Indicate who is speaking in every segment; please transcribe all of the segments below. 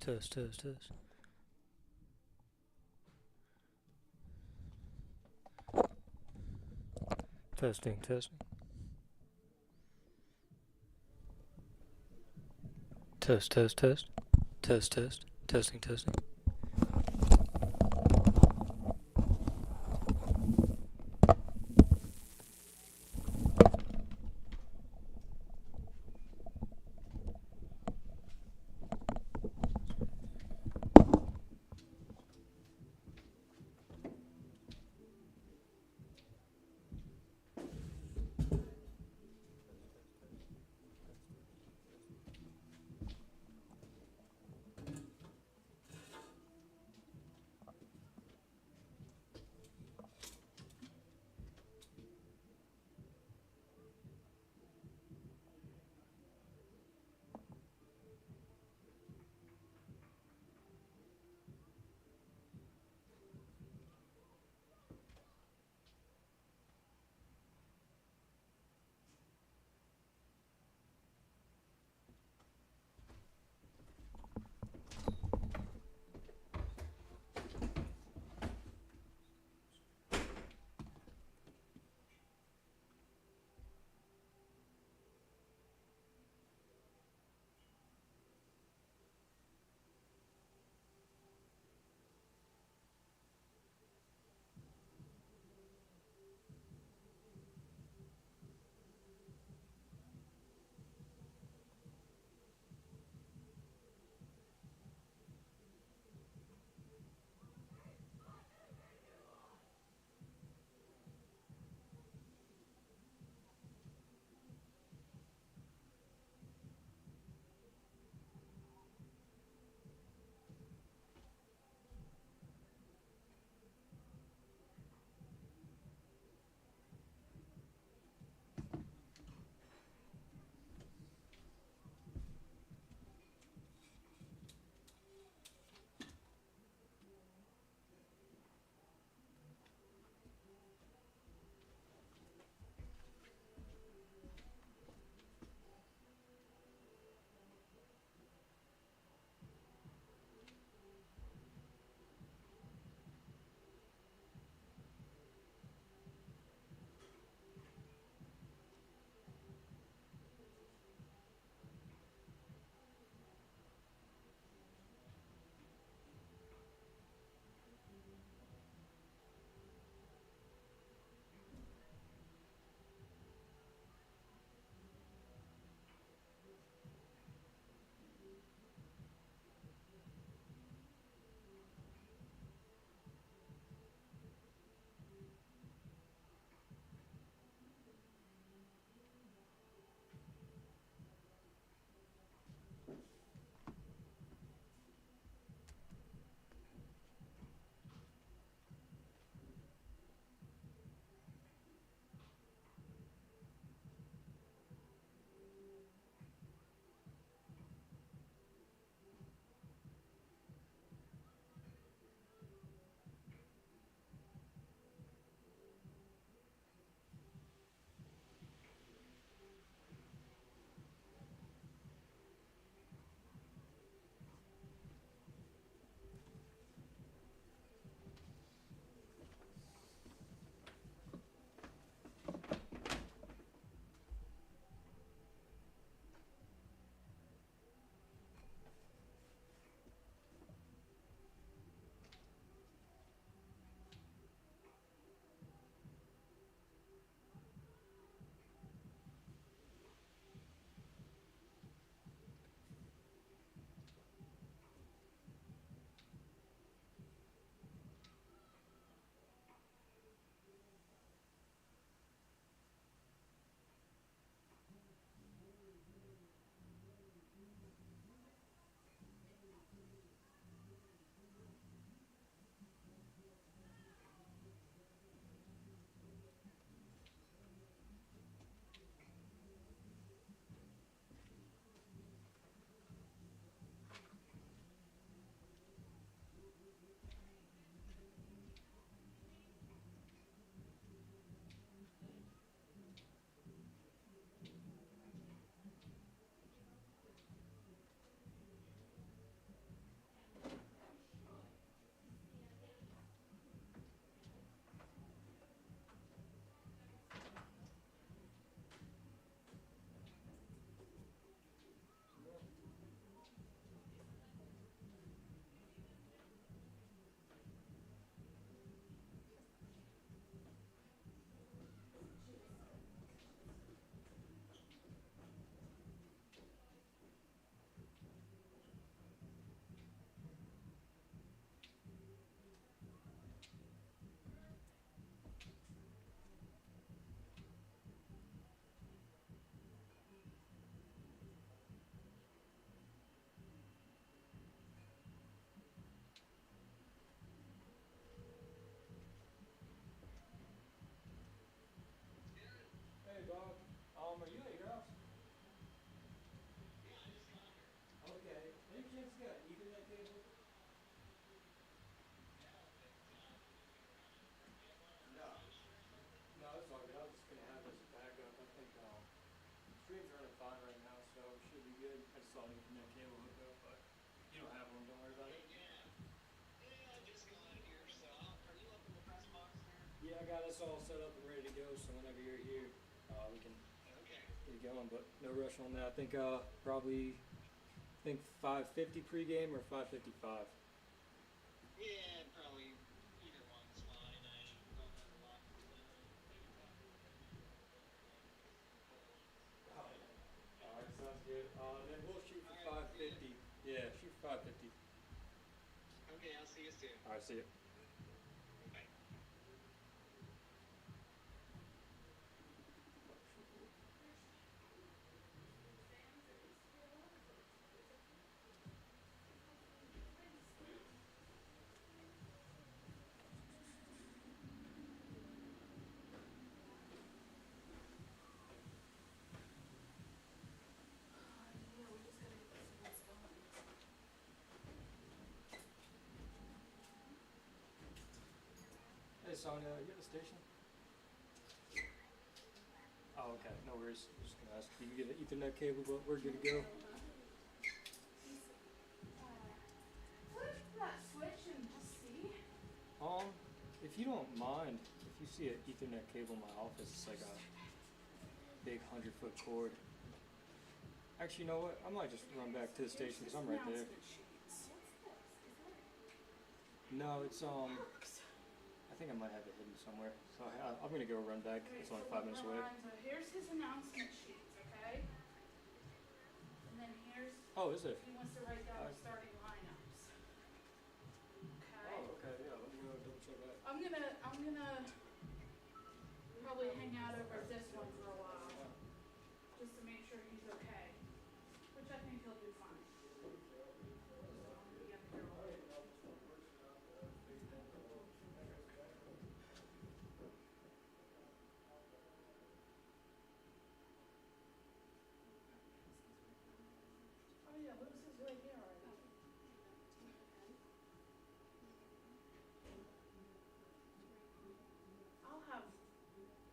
Speaker 1: Test, test, test. Testing, testing. Test, test, test. Test, test. Testing, testing. saw an Ethernet cable hooked up, but you don't have one. Don't worry about it.
Speaker 2: Yeah, I just got here. So, are you up in the press box there?
Speaker 1: Yeah, I got us all set up and ready to go. So whenever you're here, we can
Speaker 2: Okay.
Speaker 1: get going. But no rush on that. I think probably 5:50 pregame or 5:55.
Speaker 2: Yeah, probably either one's fine. I don't have a lot.
Speaker 1: Oh, yeah. All right, sounds good. Then we'll shoot for
Speaker 2: All right,
Speaker 1: 5:50. Yeah, shoot for 5:50.
Speaker 2: okay, I'll see you soon.
Speaker 1: All right, see you.
Speaker 2: Bye.
Speaker 3: Yeah, we just gotta get this ones going.
Speaker 1: Hey, Sonia, you at the station? Oh, okay. No worries. I'm just gonna ask if you can get an Ethernet cable, but we're good to go.
Speaker 3: Flip that switch and just see.
Speaker 1: If you don't mind, if you see an Ethernet cable in my office, it's like a big 100-foot cord. Actually, you know what? I might just run back to the station because I'm right there.
Speaker 3: Announcement sheets.
Speaker 1: No, it's I think I might have it hidden somewhere. So I'm gonna go run back. It's only 5 minutes away.
Speaker 3: So here's his announcement sheets, okay? And then here's,
Speaker 1: Oh, is it?
Speaker 3: if he wants to write down the starting lineups. Okay?
Speaker 1: Oh, okay. Yeah, let me go double check that.
Speaker 3: I'm gonna probably hang out over at this one for a while, just to make sure he's okay. Which I think he'll do fine. Oh yeah, Lucas is right here already.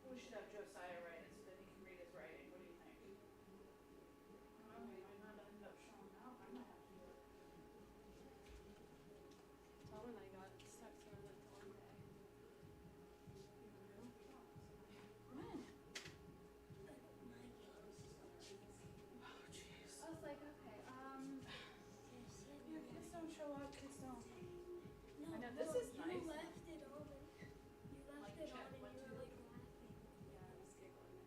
Speaker 3: We should have Josiah write it so that he can read his writing. What do you think? I don't know, he might not end up showing up. I might have to do it.
Speaker 4: Tom and I got stuck so I went to one day.
Speaker 3: When? Oh, jeez.
Speaker 4: I was like, okay,
Speaker 3: Yeah, kids don't show up, kids don't.
Speaker 5: No,
Speaker 3: I know, this is nice.
Speaker 5: You left it on. You left
Speaker 3: Like,
Speaker 5: it
Speaker 3: check
Speaker 5: on and
Speaker 3: what
Speaker 5: you
Speaker 3: to
Speaker 5: were
Speaker 3: do.
Speaker 5: like laughing.
Speaker 4: yeah, I was giggling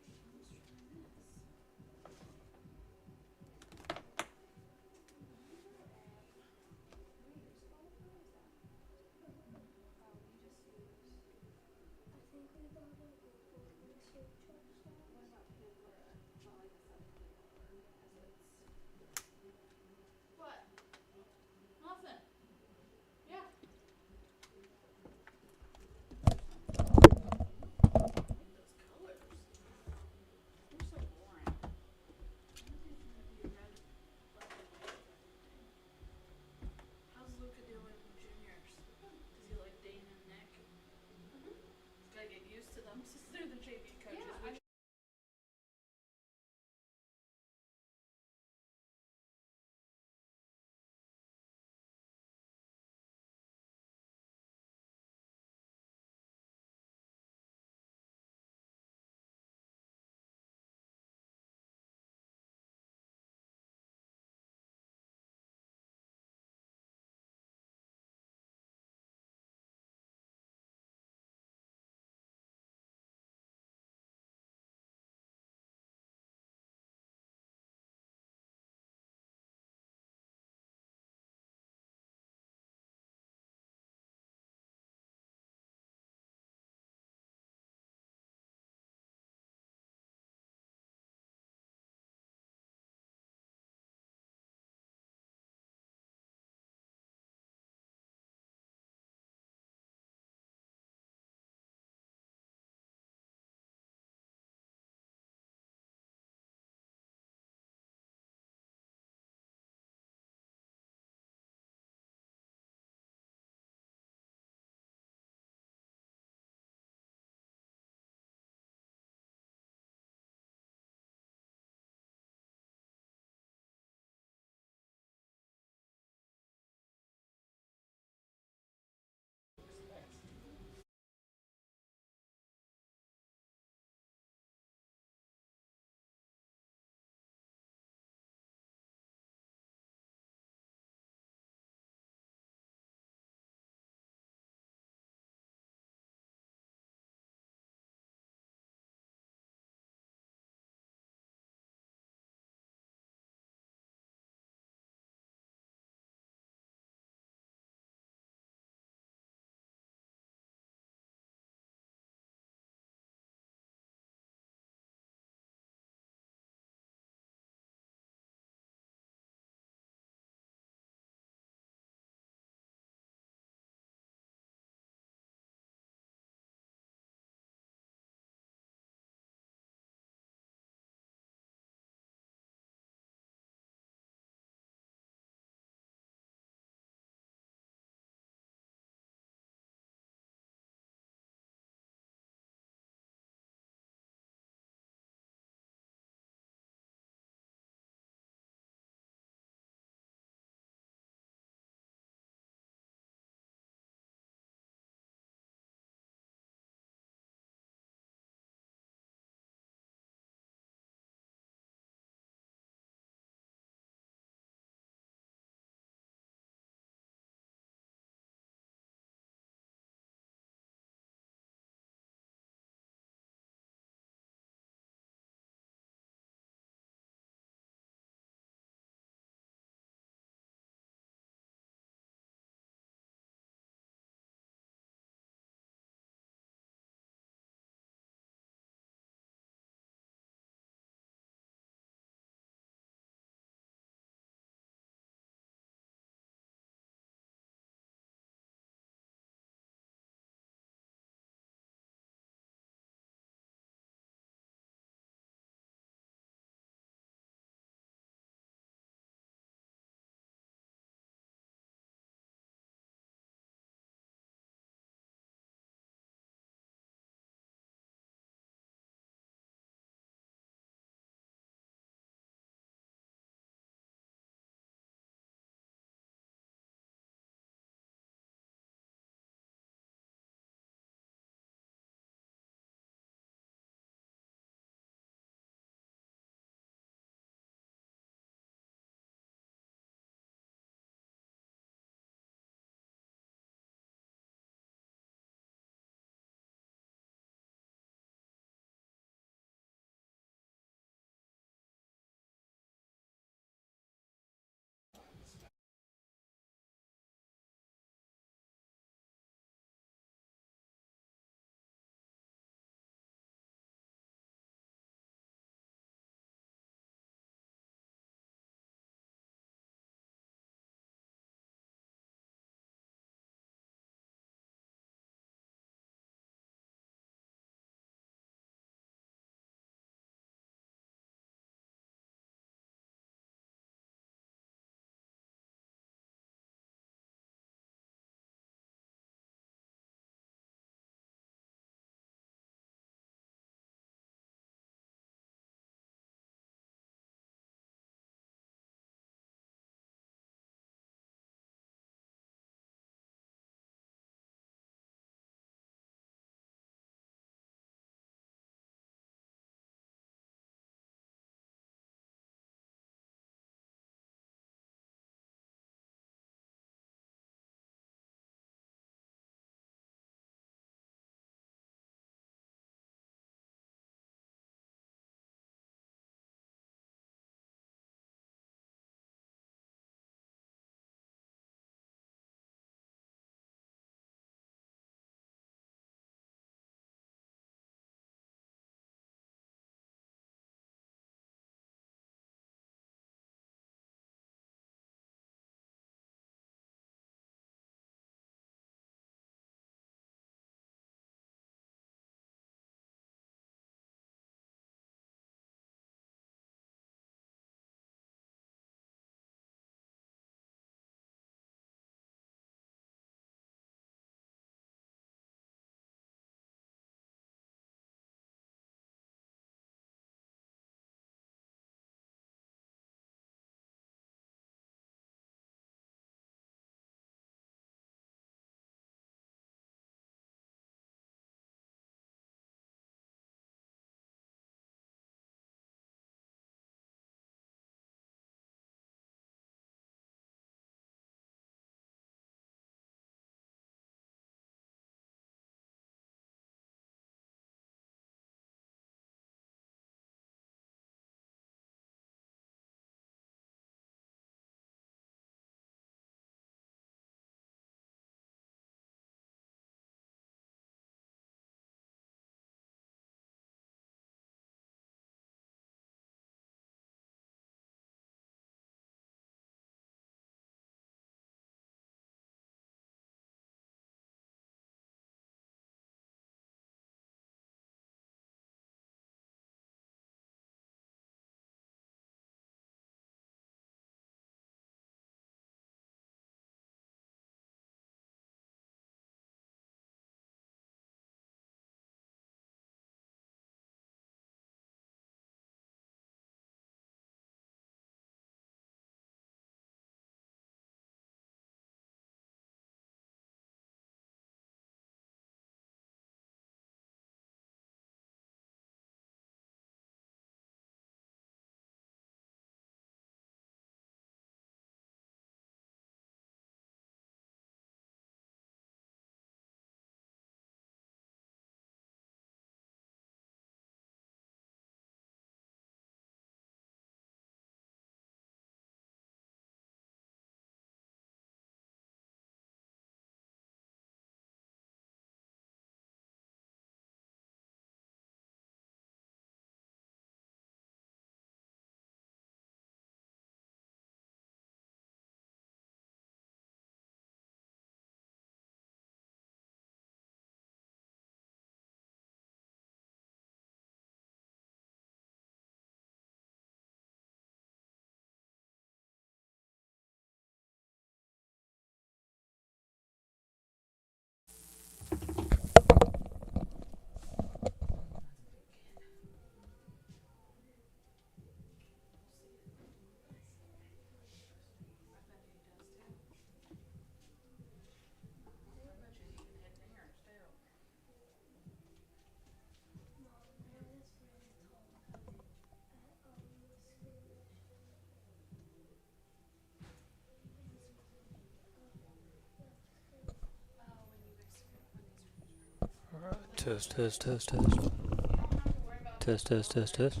Speaker 1: Test, test, test, test.
Speaker 3: You don't have to worry about
Speaker 1: Test, test, test, test.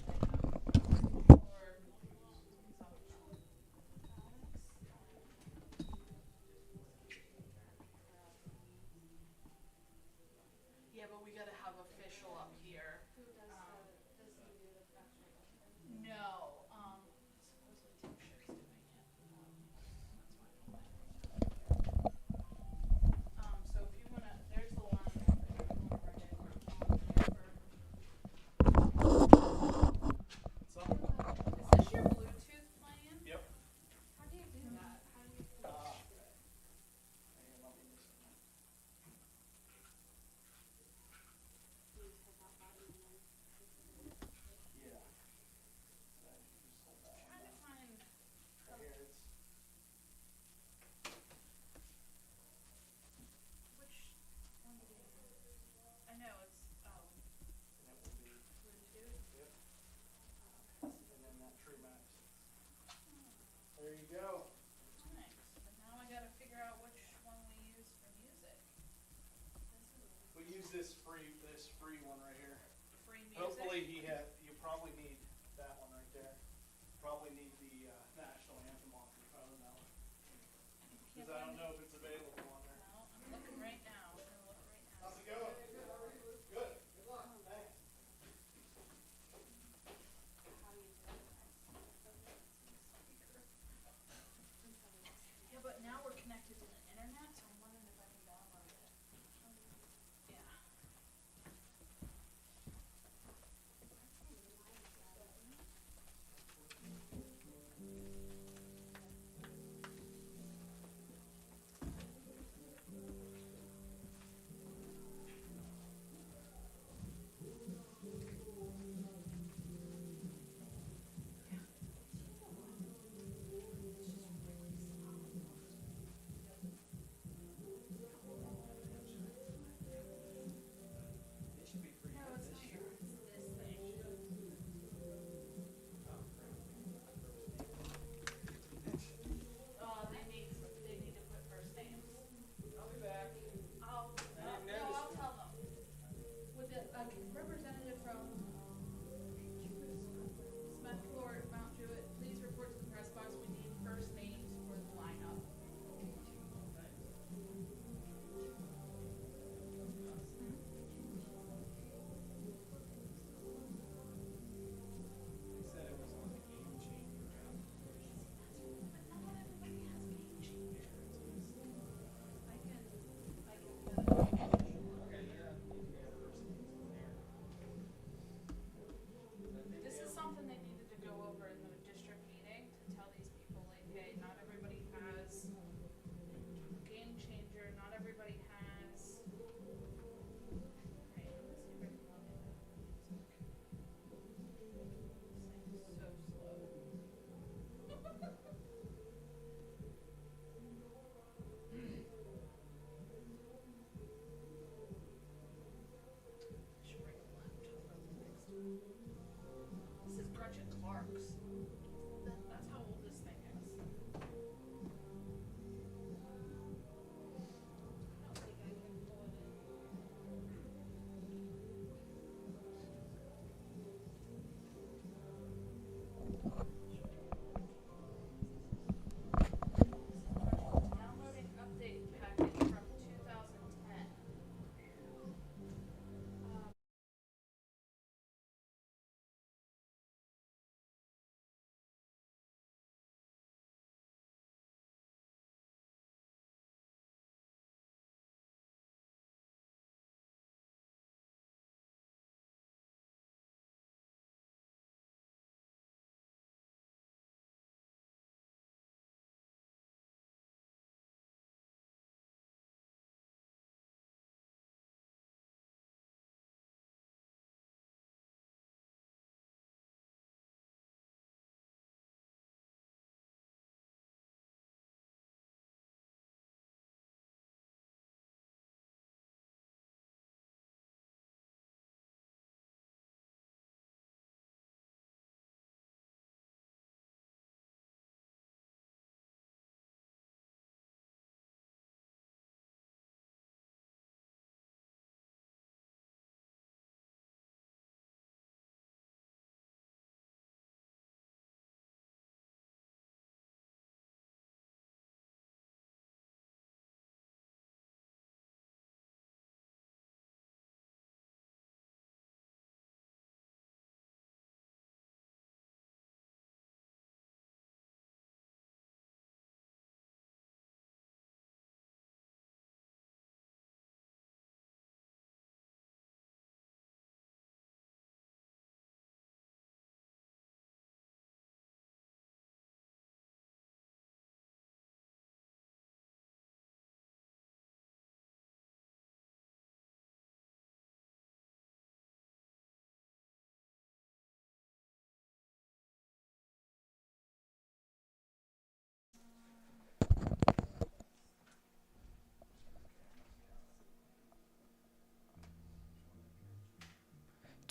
Speaker 3: Yeah, but we gotta have official up here.
Speaker 4: Who does does he do the production of it?
Speaker 3: No, supposedly Tim Scher's doing it. So if you wanna, there's the line, if you wanna write it on there for.
Speaker 5: So,
Speaker 3: Is this your Bluetooth playing?
Speaker 5: yep.
Speaker 4: How do you do that? How do you
Speaker 5: Uh,
Speaker 4: do it? Do you just hit that button and then
Speaker 5: Yeah. So just hold that one
Speaker 3: Trying to
Speaker 5: down.
Speaker 3: find,
Speaker 5: Right here, it's
Speaker 3: which one do you, I know it's, oh,
Speaker 5: and it will be,
Speaker 3: Bluetooth.
Speaker 5: yep, and then that True Max. There you go.
Speaker 3: Nice, but now I gotta figure out which one we use for music.
Speaker 5: We use this free one right here.
Speaker 3: Free music?
Speaker 5: Hopefully you probably need that one right there. Probably need the national anthem off your phone though. Cause I don't know if it's available on there.
Speaker 3: No, I'm looking right now, I'm gonna look right now.
Speaker 5: How's it going? Good. Good luck. Thanks.
Speaker 4: how do you do it?
Speaker 3: Yeah, but now we're connected to the internet, so I'm wondering if I can download it. Yeah.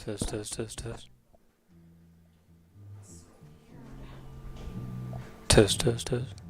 Speaker 1: Test, test, test, test. Test, test, test.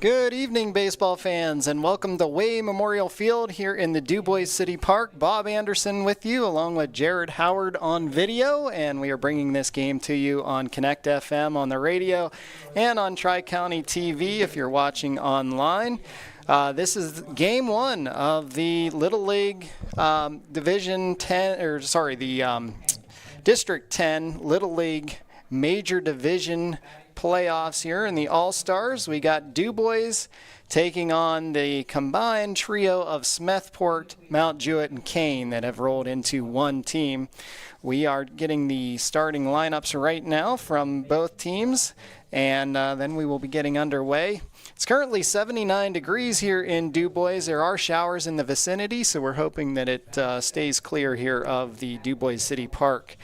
Speaker 6: Good evening, baseball fans, and welcome to Way Memorial Field here in the DuBois City Park. Bob Anderson with you, along with Jared Howard on video, and we are bringing this game to you on Connect FM on the radio and on Tri-County TV if you're watching online. This is game one of the Little League District 10 Little League Major Division playoffs here in the All-Stars. We got DuBois taking on the combined trio of Smethport, Mount Jewett, and Kane that have rolled into one team. We are getting the starting lineups right now from both teams, and then we will be getting underway. It's currently 79 degrees here in DuBois. There are showers in the vicinity, so we're hoping that it stays clear here of the DuBois City Park.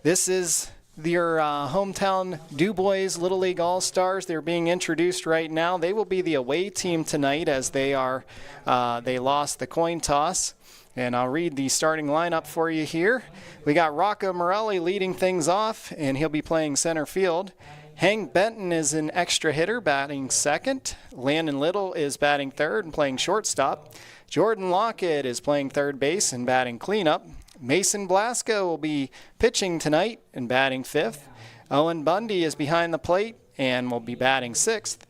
Speaker 6: This is your hometown DuBois Little League All-Stars. They're being introduced right now. They will be the away team tonight as they lost the coin toss. And I'll read the starting lineup for you here. We got Rocco Morelli leading things off, and he'll be playing center field. Hank Benton is an extra hitter, batting second. Landon Little is batting third and playing shortstop. Jordan Lockett is playing third base and batting cleanup. Mason Blasco will be pitching tonight and batting fifth. Owen Bundy is behind the plate and will be batting sixth.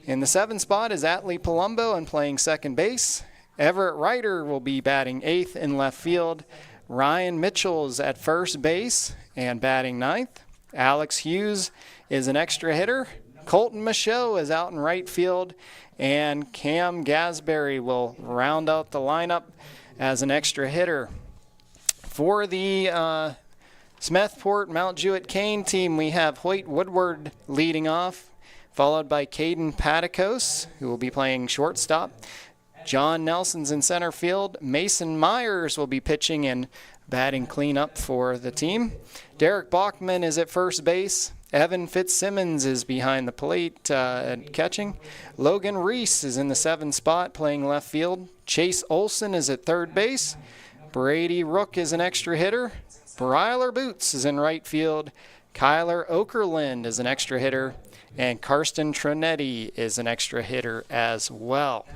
Speaker 6: In the seventh spot is Atlee Palumbo and playing second base. Everett Ryder will be batting eighth in left field. Ryan Mitchell is at first base and batting ninth. Alex Hughes is an extra hitter. Colton Michaud is out in right field. And Cam Gasberry will round out the lineup as an extra hitter. For the Smethport Mount Jewett Kane team, we have Hoyt Woodward leading off, followed by Caden Paticos, who will be playing shortstop. John Nelson's in center field. Mason Myers will be pitching and batting cleanup for the team. Derek Bachman is at first base. Evan Fitzsimmons is behind the plate at catching. Logan Reese is in the seventh spot playing left field. Chase Olson is at third base. Brady Rook is an extra hitter. Bryler Boots is in right field. Kyler Okerlund is an extra hitter. And Karsten Tronetti is an extra hitter as well.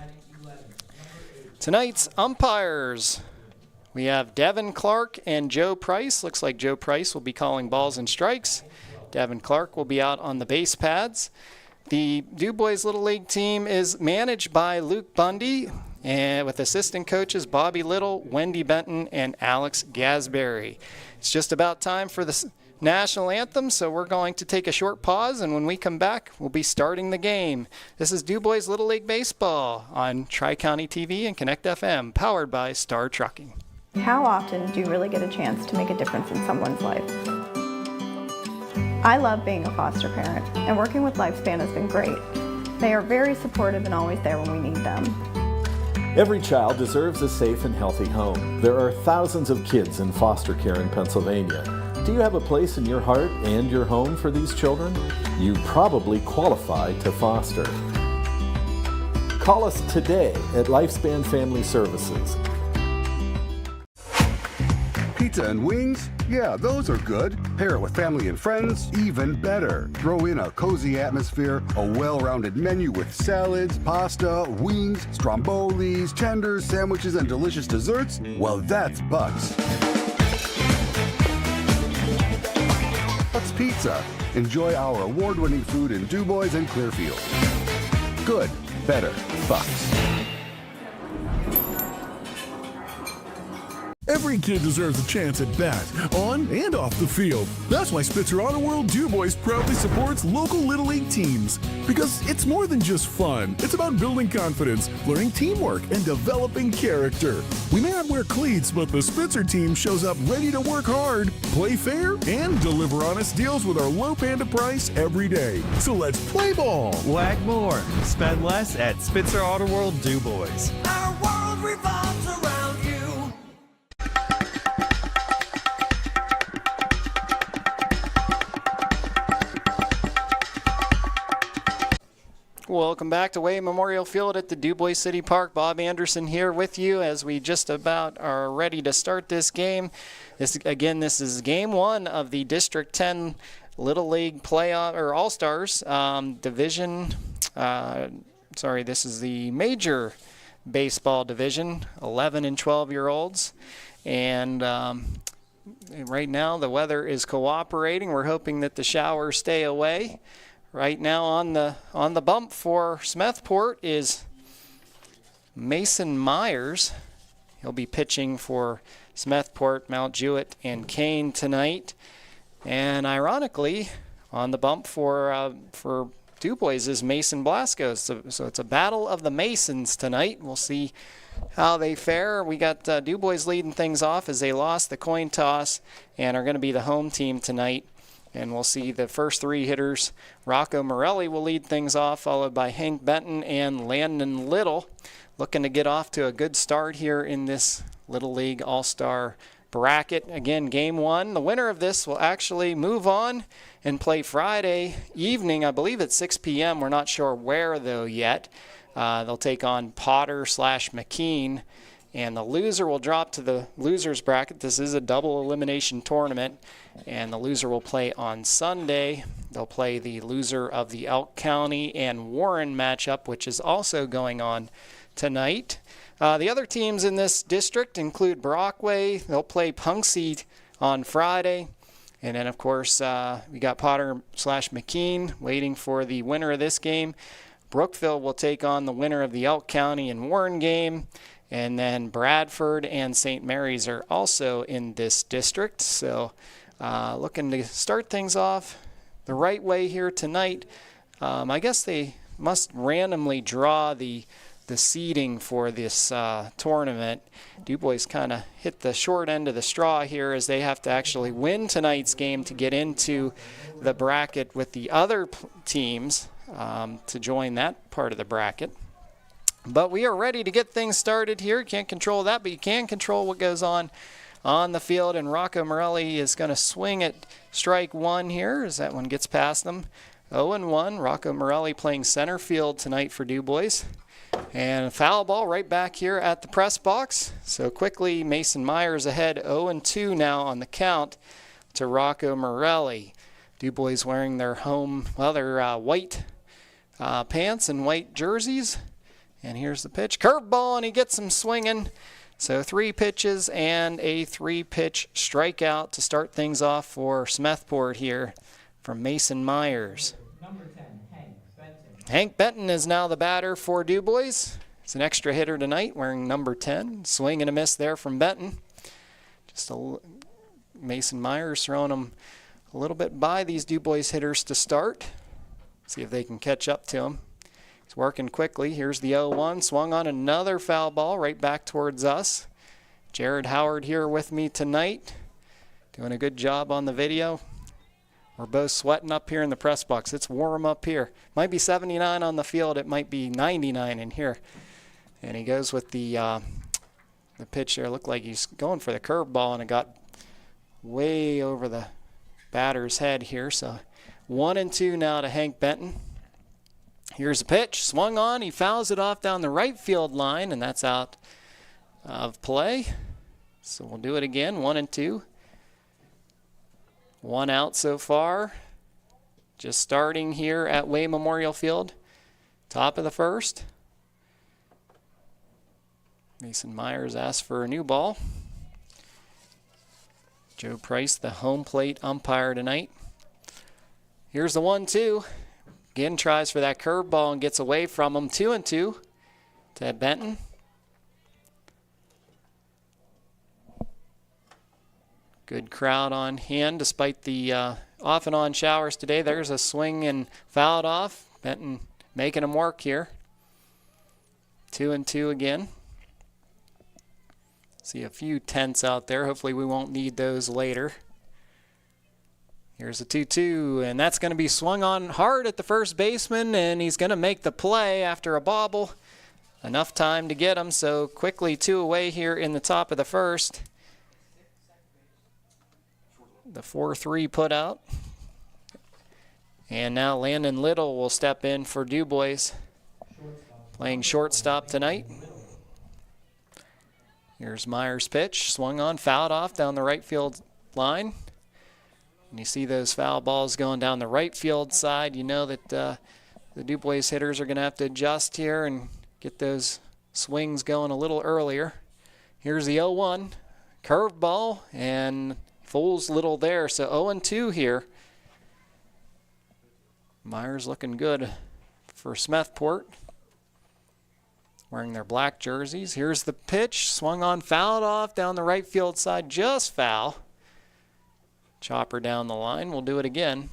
Speaker 6: Tonight's umpires, we have Devin Clark and Joe Price. Looks like Joe Price will be calling balls and strikes. Devin Clark will be out on the base pads. The DuBois Little League team is managed by Luke Bundy, and with assistant coaches Bobby Little, Wendy Benton, and Alex Gasberry. It's just about time for the national anthem, so we're going to take a short pause, and when we come back, we'll be starting the game. This is DuBois Little League Baseball on Tri-County TV and Connect FM, powered by Star Trucking.
Speaker 7: How often do you really get a chance to make a difference in someone's life? I love being a foster parent, and working with Lifespan has been great. They are very supportive and always there when we need them.
Speaker 8: Every child deserves a safe and healthy home. There are thousands of kids in foster care in Pennsylvania. Do you have a place in your heart and your home for these children? You probably qualify to foster. Call us today at Lifespan Family Services.
Speaker 9: Pizza and wings? Yeah, those are good. Pair it with family and friends, even better. Throw in a cozy atmosphere, a well-rounded menu with salads, pasta, wings, strombolis, tenders, sandwiches, and delicious desserts. Well, that's Bucks. Bucks Pizza. Enjoy our award-winning food in DuBois and Clearfield. Good, better, Bucks.
Speaker 10: Every kid deserves a chance at bat, on and off the field. That's why Spitzer Auto World DuBois proudly supports local Little League teams. Because it's more than just fun. It's about building confidence, learning teamwork, and developing character. We may not wear cleats, but the Spitzer team shows up ready to work hard, play fair, and deliver honest deals with our low panda price every day. So let's play ball.
Speaker 11: Wag more. Spend less at Spitzer Auto World DuBois.
Speaker 12: Our world revolves around you.
Speaker 6: Welcome back to Way Memorial Field at the DuBois City Park. Bob Anderson here with you as we just about are ready to start this game. This is game one of the District 10 Little League playoff or All-Stars Division sorry, this is the major baseball division, 11 and 12-year-olds. And right now the weather is cooperating. We're hoping that the showers stay away. Right now on the bump for Smethport is Mason Myers. He'll be pitching for Smethport, Mount Jewett, and Kane tonight. And ironically, on the bump for DuBois is Mason Blasco. So it's a battle of the Masons tonight. We'll see how they fare. We got DuBois leading things off as they lost the coin toss and are going to be the home team tonight. And we'll see the first three hitters. Rocco Morelli will lead things off, followed by Hank Benton and Landon Little, looking to get off to a good start here in this Little League All-Star bracket. Again, game one. The winner of this will actually move on and play Friday evening, I believe at 6 p.m. We're not sure where, though, yet. They'll take on Potter/McKean, and the loser will drop to the loser's bracket. This is a double elimination tournament, and the loser will play on Sunday. They'll play the loser of the Elk County and Warren matchup, which is also going on tonight. The other teams in this district include Brockway. They'll play Punxsutawney on Friday. And then, of course, we got Potter/McKean waiting for the winner of this game. Brookville will take on the winner of the Elk County and Warren game. And then Bradford and St. Mary's are also in this district. So looking to start things off the right way here tonight. I guess they must randomly draw the seeding for this tournament. DuBois kind of hit the short end of the straw here as they have to actually win tonight's game to get into the bracket with the other teams to join that part of the bracket. But we are ready to get things started here. Can't control that, but you can control what goes on the field. And Rocco Morelli is going to swing at strike one here as that one gets past them. 0-1. Rocco Morelli playing center field tonight for DuBois. And a foul ball right back here at the press box. So quickly, Mason Myers ahead 0-2 now on the count to Rocco Morelli. DuBois wearing their white pants and white jerseys. And here's the pitch. Curveball, and he gets him swinging. So 3 pitches and a 3-pitch strikeout to start things off for Smethport here from Mason Myers.
Speaker 13: Number 10, Hank Benton.
Speaker 6: Hank Benton is now the batter for DuBois. He's an extra hitter tonight wearing number 10. Swing and a miss there from Benton. Mason Myers throwing him a little bit by these DuBois hitters to start. See if they can catch up to him. He's working quickly. Here's the 0-1. Swung on another foul ball right back towards us. Jared Howard here with me tonight. Doing a good job on the video. We're both sweating up here in the press box. It's warm up here. Might be 79 on the field. It might be 99 in here. And he goes with the pitch there. Looked like he's going for the curveball, and it got way over the batter's head here. So 1-2 now to Hank Benton. Here's a pitch, swung on, he fouls it off down the right field line, and that's out of play. So we'll do it again, 1-2. 1 out so far. Just starting here at Way Memorial Field. Top of the first. Mason Myers asked for a new ball. Joe Price, the home plate umpire tonight. Here's the 1-2. Again, tries for that curveball and gets away from him. 2-2 to Benton. Good crowd on hand despite the off and on showers today. There's a swing and fouled off. Benton making him work here. 2-2 again. See a few tents out there. Hopefully we won't need those later. Here's a 2-2, and that's going to be swung on hard at the first baseman, and he's going to make the play after a bobble. Enough time to get him, so quickly 2 away here in the top of the first. The 4-3 put out. And now Landon Little will step in for DuBois, playing shortstop tonight. Here's Myers' pitch, swung on, fouled off down the right field line. And you see those foul balls going down the right field side. You know that the DuBois hitters are going to have to adjust here and get those swings going a little earlier. Here's the 0-1 curveball, and fools little there, so 0-2 here. Myers looking good for Smethport, wearing their black jerseys. Here's the pitch, swung on, fouled off down the right field side, just foul. Chopper down the line, we'll do it again.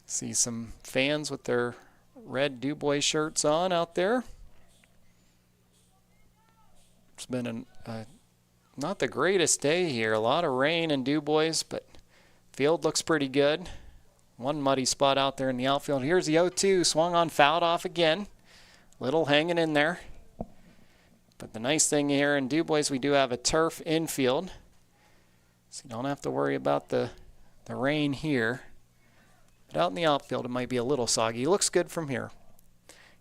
Speaker 6: See some fans with their red DuBois shirts on out there. It's been not the greatest day here. A lot of rain in DuBois, but field looks pretty good. One muddy spot out there in the outfield. Here's the 0-2, swung on, fouled off again. Little hanging in there. But the nice thing here in DuBois, we do have a turf infield, so you don't have to worry about the rain here. But out in the outfield, it might be a little soggy. Looks good from here.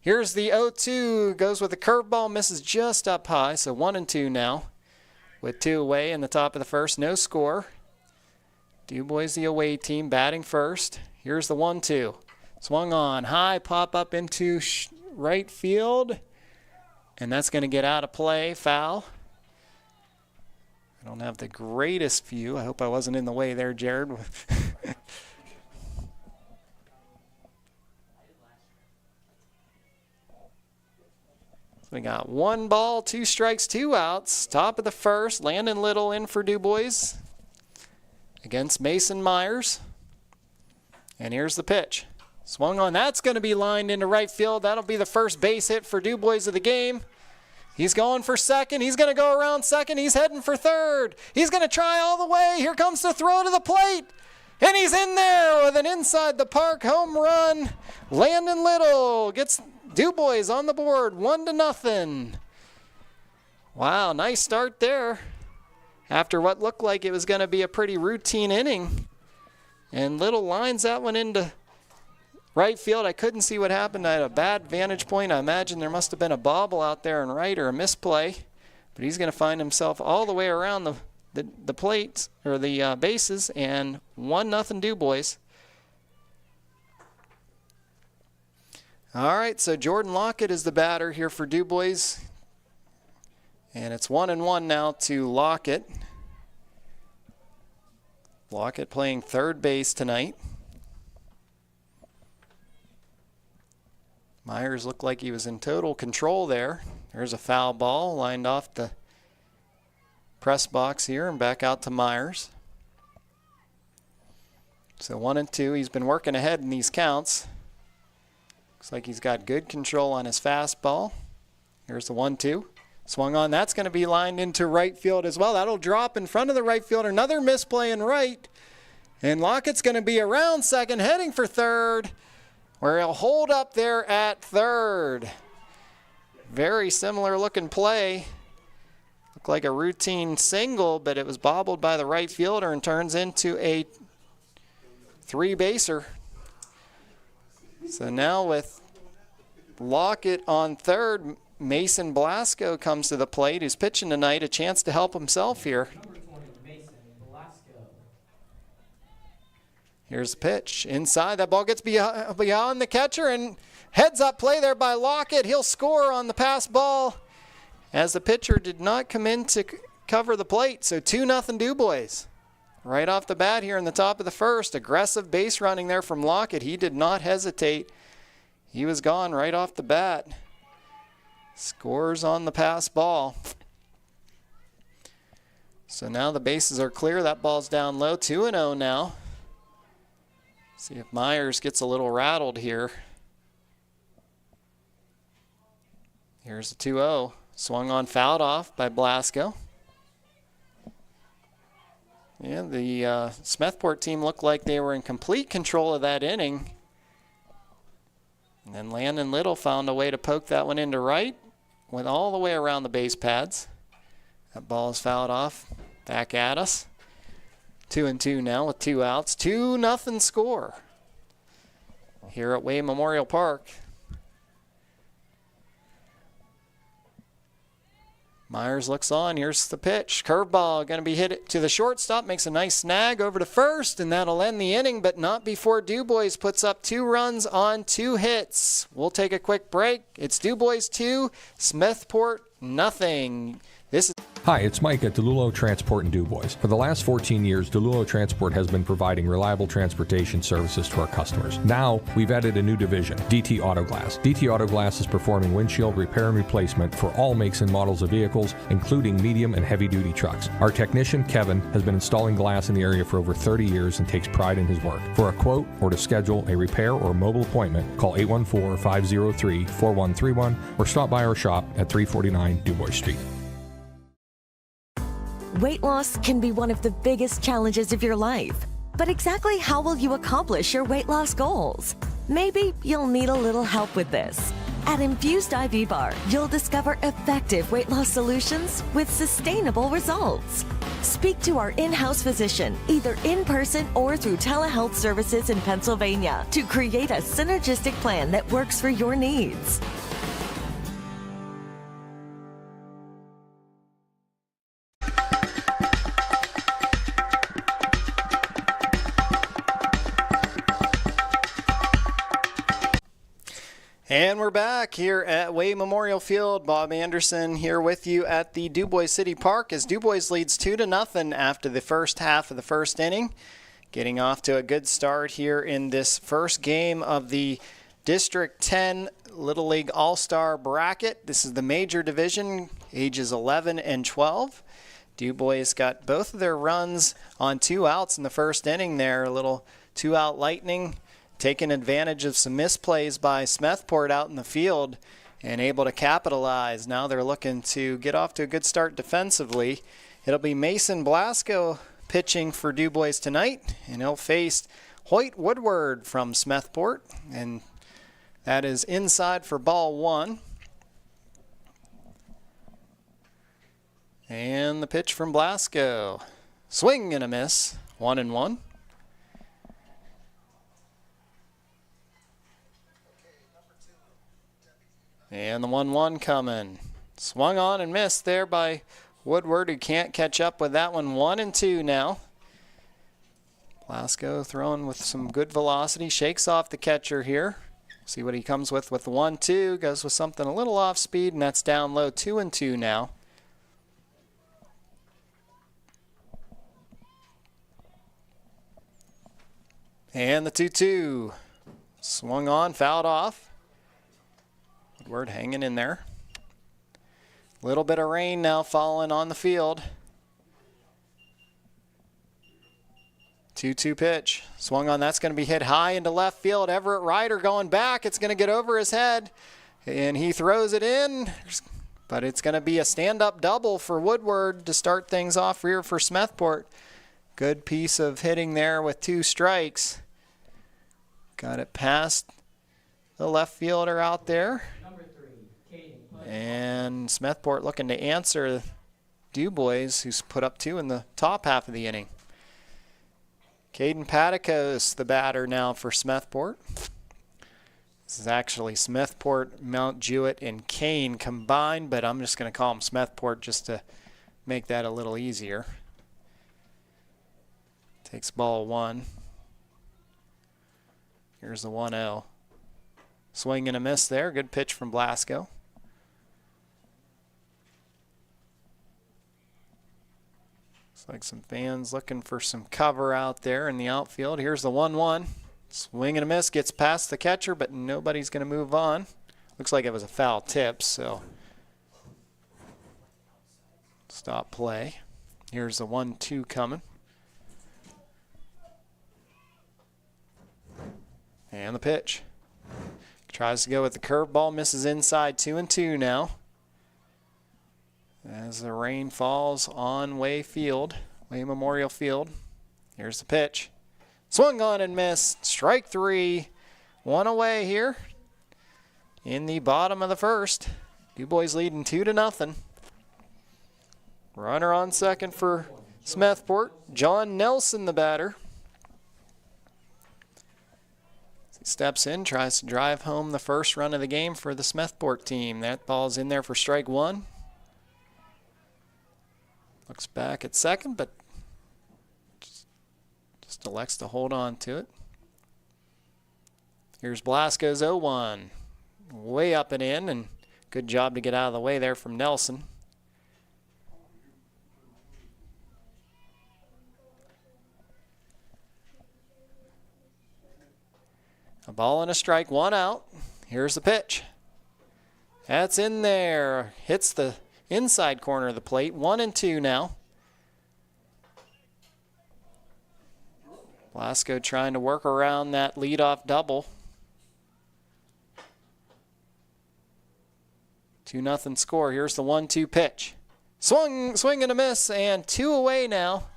Speaker 6: Here's the 0-2, goes with a curveball, misses just up high, so 1-2 now. With 2 away in the top of the first, no score. DuBois, the away team, batting first. Here's the 1-2. Swung on, high, pop up into right field. And that's going to get out of play, foul. I don't have the greatest view. I hope I wasn't in the way there, Jared. We got 1 ball, 2 strikes, 2 outs. Top of the first, Landon Little in for DuBois against Mason Myers. And here's the pitch. Swung on, that's going to be lined into right field. That'll be the first base hit for DuBois of the game. He's going for second. He's going to go around second. He's heading for third. He's going to try all the way. Here comes the throw to the plate. And he's in there with an inside the park home run. Landon Little gets DuBois on the board, 1-0. Wow, nice start there. After what looked like it was going to be a pretty routine inning. And Little lines that one into right field. I couldn't see what happened. I had a bad vantage point. I imagine there must have been a bobble out there in right or a misplay. But he's going to find himself all the way around the plates or the bases, and 1-0 DuBois. All right, so Jordan Lockett is the batter here for DuBois. And it's 1-1 now to Lockett. Lockett playing third base tonight. Myers looked like he was in total control there. There's a foul ball lined off the press box here and back out to Myers. So 1-2. He's been working ahead in these counts. Looks like he's got good control on his fastball. Here's the 1-2. Swung on. That's going to be lined into right field as well. That'll drop in front of the right fielder. Another misplay in right. And Lockett's going to be around second, heading for third, where he'll hold up there at third. Very similar looking play. Looked like a routine single, but it was bobbled by the right fielder and turns into a 3-baser. So now with Lockett on third, Mason Blasco comes to the plate, who's pitching tonight, a chance to help himself here. Here's the pitch. Inside, that ball gets beyond the catcher, and heads up play there by Lockett. He'll score on the pass ball as the pitcher did not come in to cover the plate. So 2-0 DuBois. Right off the bat here in the top of the first. Aggressive base running there from Lockett. He did not hesitate. He was gone right off the bat. Scores on the pass ball. So now the bases are clear. That ball's down low. 2-0 now. See if Myers gets a little rattled here. Here's the 2-0. Swung on, fouled off by Blasco. Yeah, the Smethport team looked like they were in complete control of that inning. And then Landon Little found a way to poke that one into right. Went all the way around the base pads. That ball is fouled off. Back at us. 2-2 now with 2 outs. 2-0 score here at Way Memorial Park. Myers looks on. Here's the pitch. Curveball going to be hit to the shortstop. Makes a nice snag over to first, and that'll end the inning, but not before DuBois puts up 2 runs on 2 hits. We'll take a quick break. It's DuBois 2, Smethport nothing. This is
Speaker 14: Hi, it's Mike at DeLulo Transport in DuBois. For the last 14 years, DeLulo Transport has been providing reliable transportation services to our customers. Now, we've added a new division, DT Auto Glass. DT Auto Glass is performing windshield repair and replacement for all makes and models of vehicles, including medium and heavy-duty trucks. Our technician, Kevin, has been installing glass in the area for over 30 years and takes pride in his work. For a quote or to schedule a repair or mobile appointment, call 814-503-4131 or stop by our shop at 349 DuBois Street.
Speaker 15: Weight loss can be one of the biggest challenges of your life. But exactly how will you accomplish your weight loss goals? Maybe you'll need a little help with this. At Infused IV Bar, you'll discover effective weight loss solutions with sustainable results. Speak to our in-house physician, either in person or through telehealth services in Pennsylvania, to create a synergistic plan that works for your needs.
Speaker 6: And we're back here at Way Memorial Field. Bob Anderson here with you at the DuBois City Park as DuBois leads 2-0 after the first half of the first inning. Getting off to a good start here in this first game of the District 10 Little League All-Star Bracket. This is the major division, ages 11 and 12. DuBois got both of their runs on 2 outs in the first inning there. A little 2-out lightning, taking advantage of some misplays by Smethport out in the field and able to capitalize. Now they're looking to get off to a good start defensively. It'll be Mason Blasco pitching for DuBois tonight, and he'll face Hoyt Woodward from Smethport, and that is inside for ball 1. And the pitch from Blasco. Swing and a miss, 1-1. And the 1-1 coming. Swung on and missed there by Woodward, who can't catch up with that one. 1-2 now. Blasco throwing with some good velocity. Shakes off the catcher here. See what he comes with the 1-2. Goes with something a little off speed, and that's down low. 2-2 now. And the 2-2. Swung on, fouled off. Woodward hanging in there. A little bit of rain now falling on the field. 2-2 pitch. Swung on, that's going to be hit high into left field. Everett Ryder going back. It's going to get over his head. And he throws it in. But it's going to be a stand-up double for Woodward to start things off here for Smethport. Good piece of hitting there with 2 strikes. Got it past the left fielder out there. And Smethport looking to answer DuBois, who's put up 2 in the top half of the inning. Caden Paticos, the batter now for Smethport. This is actually Smethport, Mount Jewett, and Kane combined, but I'm just going to call them Smethport just to make that a little easier. Takes ball 1. Here's the 1-0. Swing and a miss there. Good pitch from Blasco. Looks like some fans looking for some cover out there in the outfield. Here's the 1-1. Swing and a miss. Gets past the catcher, but nobody's going to move on. Looks like it was a foul tip, so stop play. Here's the 1-2 coming. And the pitch. Tries to go with the curveball, misses inside. 2-2 now. As the rain falls on Way Memorial Field. Here's the pitch. Swung on and missed. Strike 3. 1 away here in the bottom of the first. DuBois leading 2-0. Runner on second for Smethport. John Nelson, the batter. Steps in, tries to drive home the first run of the game for the Smethport team. That ball's in there for strike 1. Looks back at second, but just elects to hold on to it. Here's Blasco's 0-1. Way up and in, and good job to get out of the way there from Nelson. A ball and a strike, 1 out. Here's the pitch. That's in there. Hits the inside corner of the plate. 1-2 now. Blasco trying to work around that leadoff double. 2-0 score. Here's the 1-2 pitch. Swing and a miss, and 2 away now.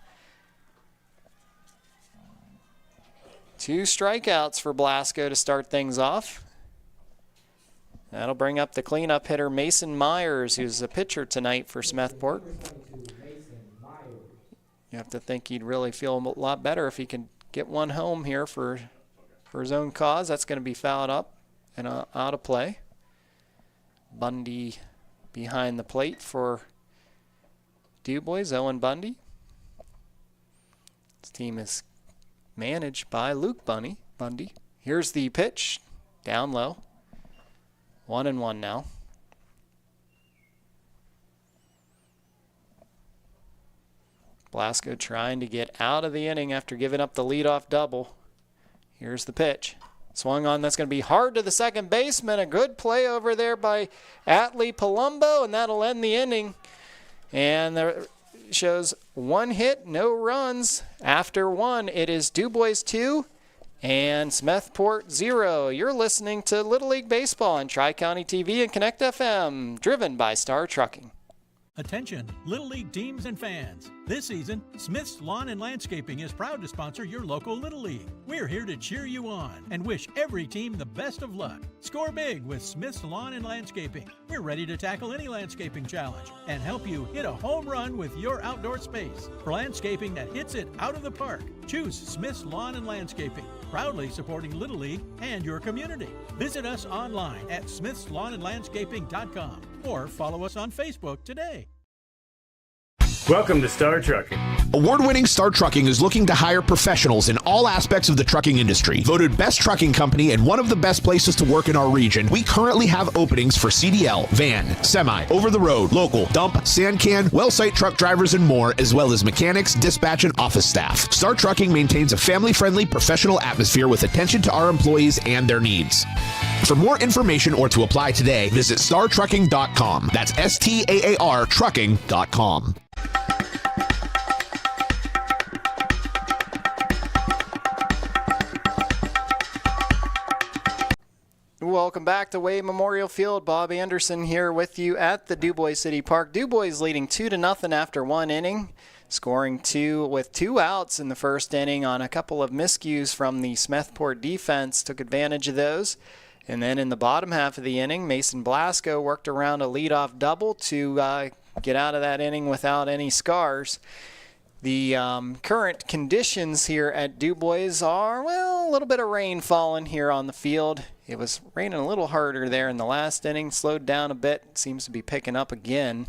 Speaker 6: 2 strikeouts for Blasco to start things off. That'll bring up the cleanup hitter Mason Myers, who's a pitcher tonight for Smethport. You have to think he'd really feel a lot better if he can get one home here for his own cause. That's going to be fouled up and out of play. Bundy behind the plate for DuBois, Owen Bundy. This team is managed by Luke Bundy. Here's the pitch, down low. 1-1 now. Blasco trying to get out of the inning after giving up the leadoff double. Here's the pitch. Swung on, that's going to be hard to the second baseman. A good play over there by Atlee Palumbo, and that'll end the inning. And there shows 1 hit, no runs. After 1, it is DuBois 2 and Smethport 0. You're listening to Little League Baseball on Tri-County TV and Connect FM, driven by Star Trucking.
Speaker 16: Attention, Little League teams and fans. This season, Smith's Lawn and Landscaping is proud to sponsor your local Little League. We're here to cheer you on and wish every team the best of luck. Score big with Smith's Lawn and Landscaping. We're ready to tackle any landscaping challenge and help you hit a home run with your outdoor space. For landscaping that hits it out of the park, choose Smith's Lawn and Landscaping, proudly supporting Little League and your community. Visit us online at smithslawnandlandscaping.com or follow us on Facebook today.
Speaker 17: Welcome to Star Trucking.
Speaker 18: Award-winning Star Trucking is looking to hire professionals in all aspects of the trucking industry. Voted best trucking company and one of the best places to work in our region, we currently have openings for CDL, van, semi, over-the-road, local, dump, sand can, well site truck drivers, and more, as well as mechanics, dispatch, and office staff. Star Trucking maintains a family-friendly, professional atmosphere with attention to our employees and their needs. For more information or to apply today, visit startrucking.com. That's STAAR trucking.com.
Speaker 6: Welcome back to Wade Memorial Field. Bob Anderson here with you at the DuBois City Park. DuBois leading 2-0 after 1 inning, scoring 2 with 2 outs in the first inning on a couple of miscues from the Smethport defense. Took advantage of those. And then in the bottom half of the inning, Mason Blasco worked around a leadoff double to get out of that inning without any scars. The current conditions here at DuBois are, well, a little bit of rain falling here on the field. It was raining a little harder there in the last inning, slowed down a bit, seems to be picking up again.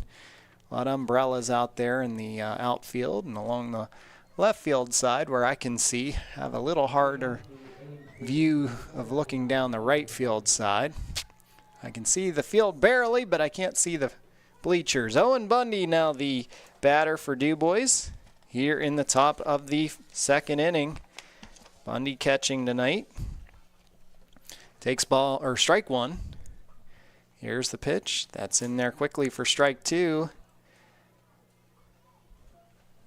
Speaker 6: A lot of umbrellas out there in the outfield and along the left field side where I can see. Have a little harder view of looking down the right field side. I can see the field barely, but I can't see the bleachers. Owen Bundy now the batter for DuBois here in the top of the second inning. Bundy catching tonight. Takes ball or strike 1. Here's the pitch. That's in there quickly for strike 2.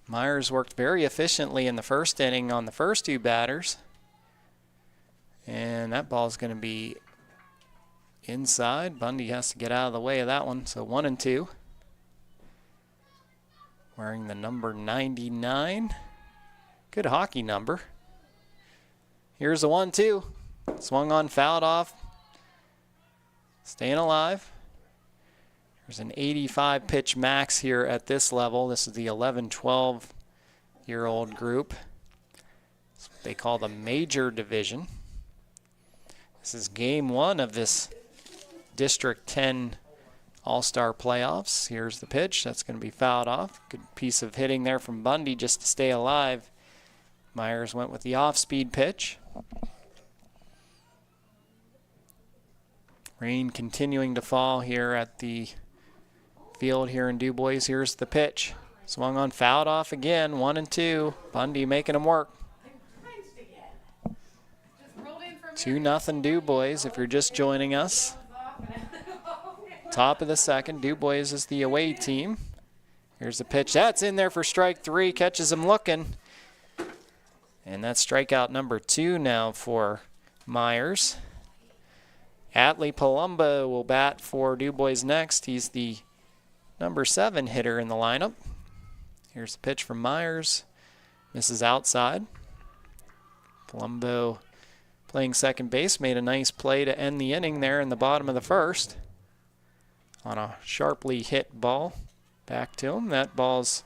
Speaker 6: Myers worked very efficiently in the first inning on the first 2 batters. And that ball's going to be inside. Bundy has to get out of the way of that one. So 1-2. Wearing the number 99. Good hockey number. Here's the 1-2. Swung on, fouled off. Staying alive. There's an 85 pitch max here at this level. This is the 11, 12-year-old group. That's what they call the major division. This is game 1 of this District 10 All-Star playoffs. Here's the pitch. That's going to be fouled off. Good piece of hitting there from Bundy just to stay alive. Myers went with the off-speed pitch. Rain continuing to fall here at the field here in DuBois. Here's the pitch. Swung on, fouled off again, 1-2. Bundy making him work. 2-0 DuBois if you're just joining us. Top of the second, DuBois is the away team. Here's the pitch. That's in there for strike 3. Catches him looking. And that's strikeout number 2 now for Myers. Atlee Palumbo will bat for DuBois next. He's the number 7 hitter in the lineup. Here's the pitch from Myers. Misses outside. Palumbo playing second base made a nice play to end the inning there in the bottom of the first. On a sharply hit ball back to him. That ball's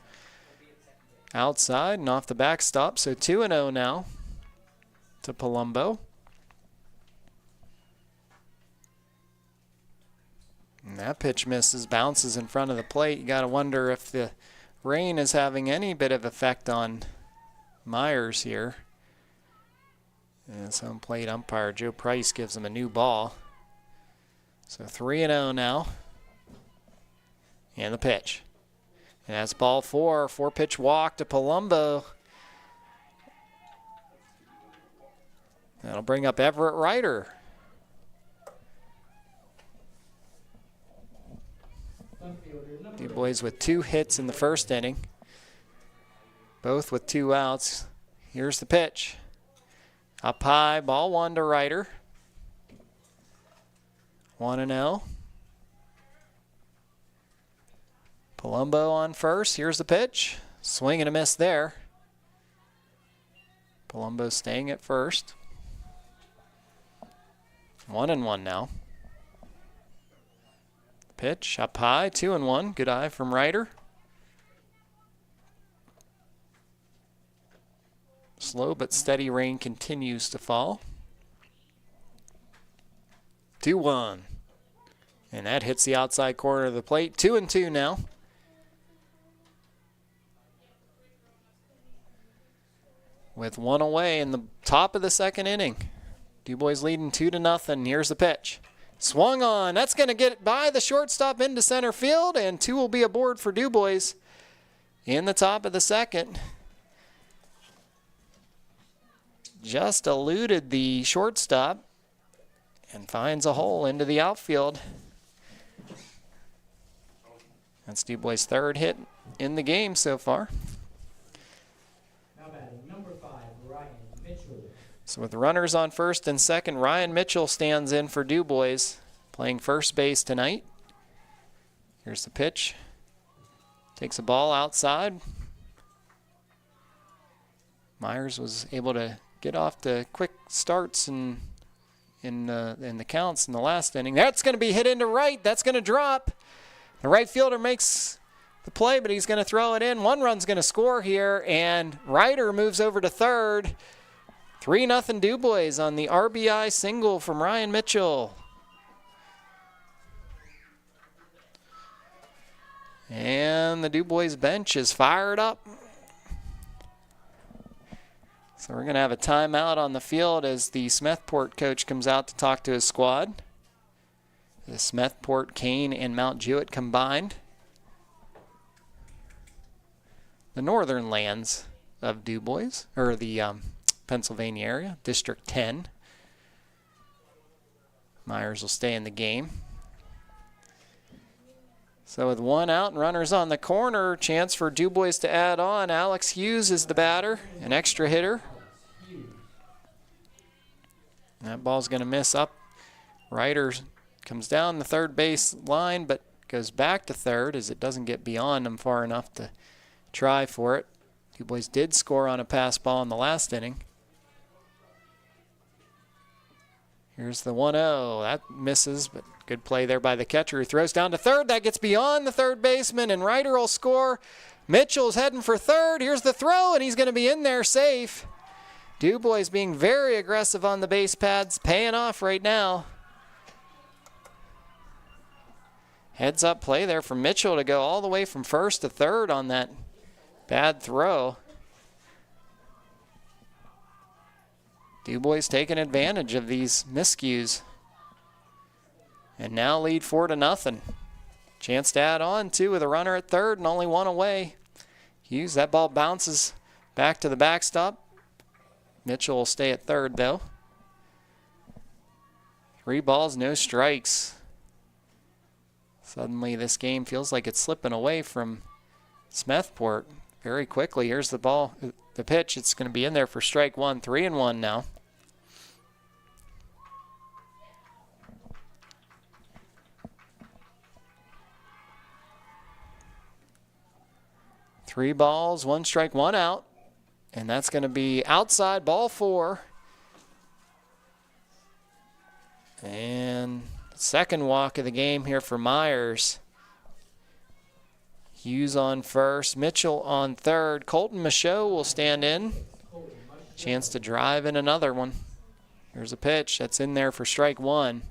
Speaker 6: outside and off the backstop. So 2-0 now to Palumbo. And that pitch misses, bounces in front of the plate. You got to wonder if the rain is having any bit of effect on Myers here. And his home plate umpire Joe Price gives him a new ball. So 3-0 now. And the pitch. And that's ball 4. 4-pitch walk to Palumbo. That'll bring up Everett Ryder. DuBois with 2 hits in the first inning. Both with 2 outs. Here's the pitch. Up high, ball 1 to Ryder. 1-0. Palumbo on first. Here's the pitch. Swing and a miss there. Palumbo staying at first. 1-1 now. Pitch up high, 2-1. Good eye from Ryder. Slow but steady rain continues to fall. 2-1. And that hits the outside corner of the plate. 2-2 now. With 1 away in the top of the second inning. DuBois leading 2-0. Here's the pitch. Swung on. That's going to get by the shortstop into center field, and 2 will be aboard for DuBois in the top of the second. Just eluded the shortstop and finds a hole into the outfield. That's DuBois' 3rd hit in the game so far. So with runners on first and second, Ryan Mitchell stands in for DuBois, playing first base tonight. Here's the pitch. Takes a ball outside. Myers was able to get off to quick starts in the counts in the last inning. That's going to be hit into right. That's going to drop. The right fielder makes the play, but he's going to throw it in. 1 run's going to score here, and Ryder moves over to third. 3-0 DuBois on the RBI single from Ryan Mitchell. And the DuBois bench is fired up. So we're going to have a timeout on the field as the Smethport coach comes out to talk to his squad. The Smethport, Kane, and Mount Jewett combined. The northern lands of DuBois, or the Pennsylvania area, District 10. Myers will stay in the game. So with 1 out and runners on the corner, chance for DuBois to add on. Alex Hughes is the batter, an extra hitter. That ball's going to miss up. Ryder comes down the third base line, but goes back to third as it doesn't get beyond him far enough to try for it. DuBois did score on a pass ball in the last inning. Here's the 1-0. That misses, but good play there by the catcher. He throws down to third. That gets beyond the third baseman, and Ryder will score. Mitchell's heading for third. Here's the throw, and he's going to be in there safe. DuBois being very aggressive on the base pads, paying off right now. Heads up play there from Mitchell to go all the way from first to third on that bad throw. DuBois taking advantage of these miscues. And now lead 4-0. Chance to add on too with a runner at third and only one away. Hughes, that ball bounces back to the backstop. Mitchell will stay at third though. 3 balls, no strikes. Suddenly this game feels like it's slipping away from Smethport very quickly. Here's the ball, the pitch. It's going to be in there for strike one. 3-1 now. Three balls, 1 strike, 1 out. And that's going to be outside, ball 4. And second walk of the game here for Myers. Hughes on first, Mitchell on third. Colton Michaud will stand in. Chance to drive in another one. Here's a pitch that's in there for strike 1.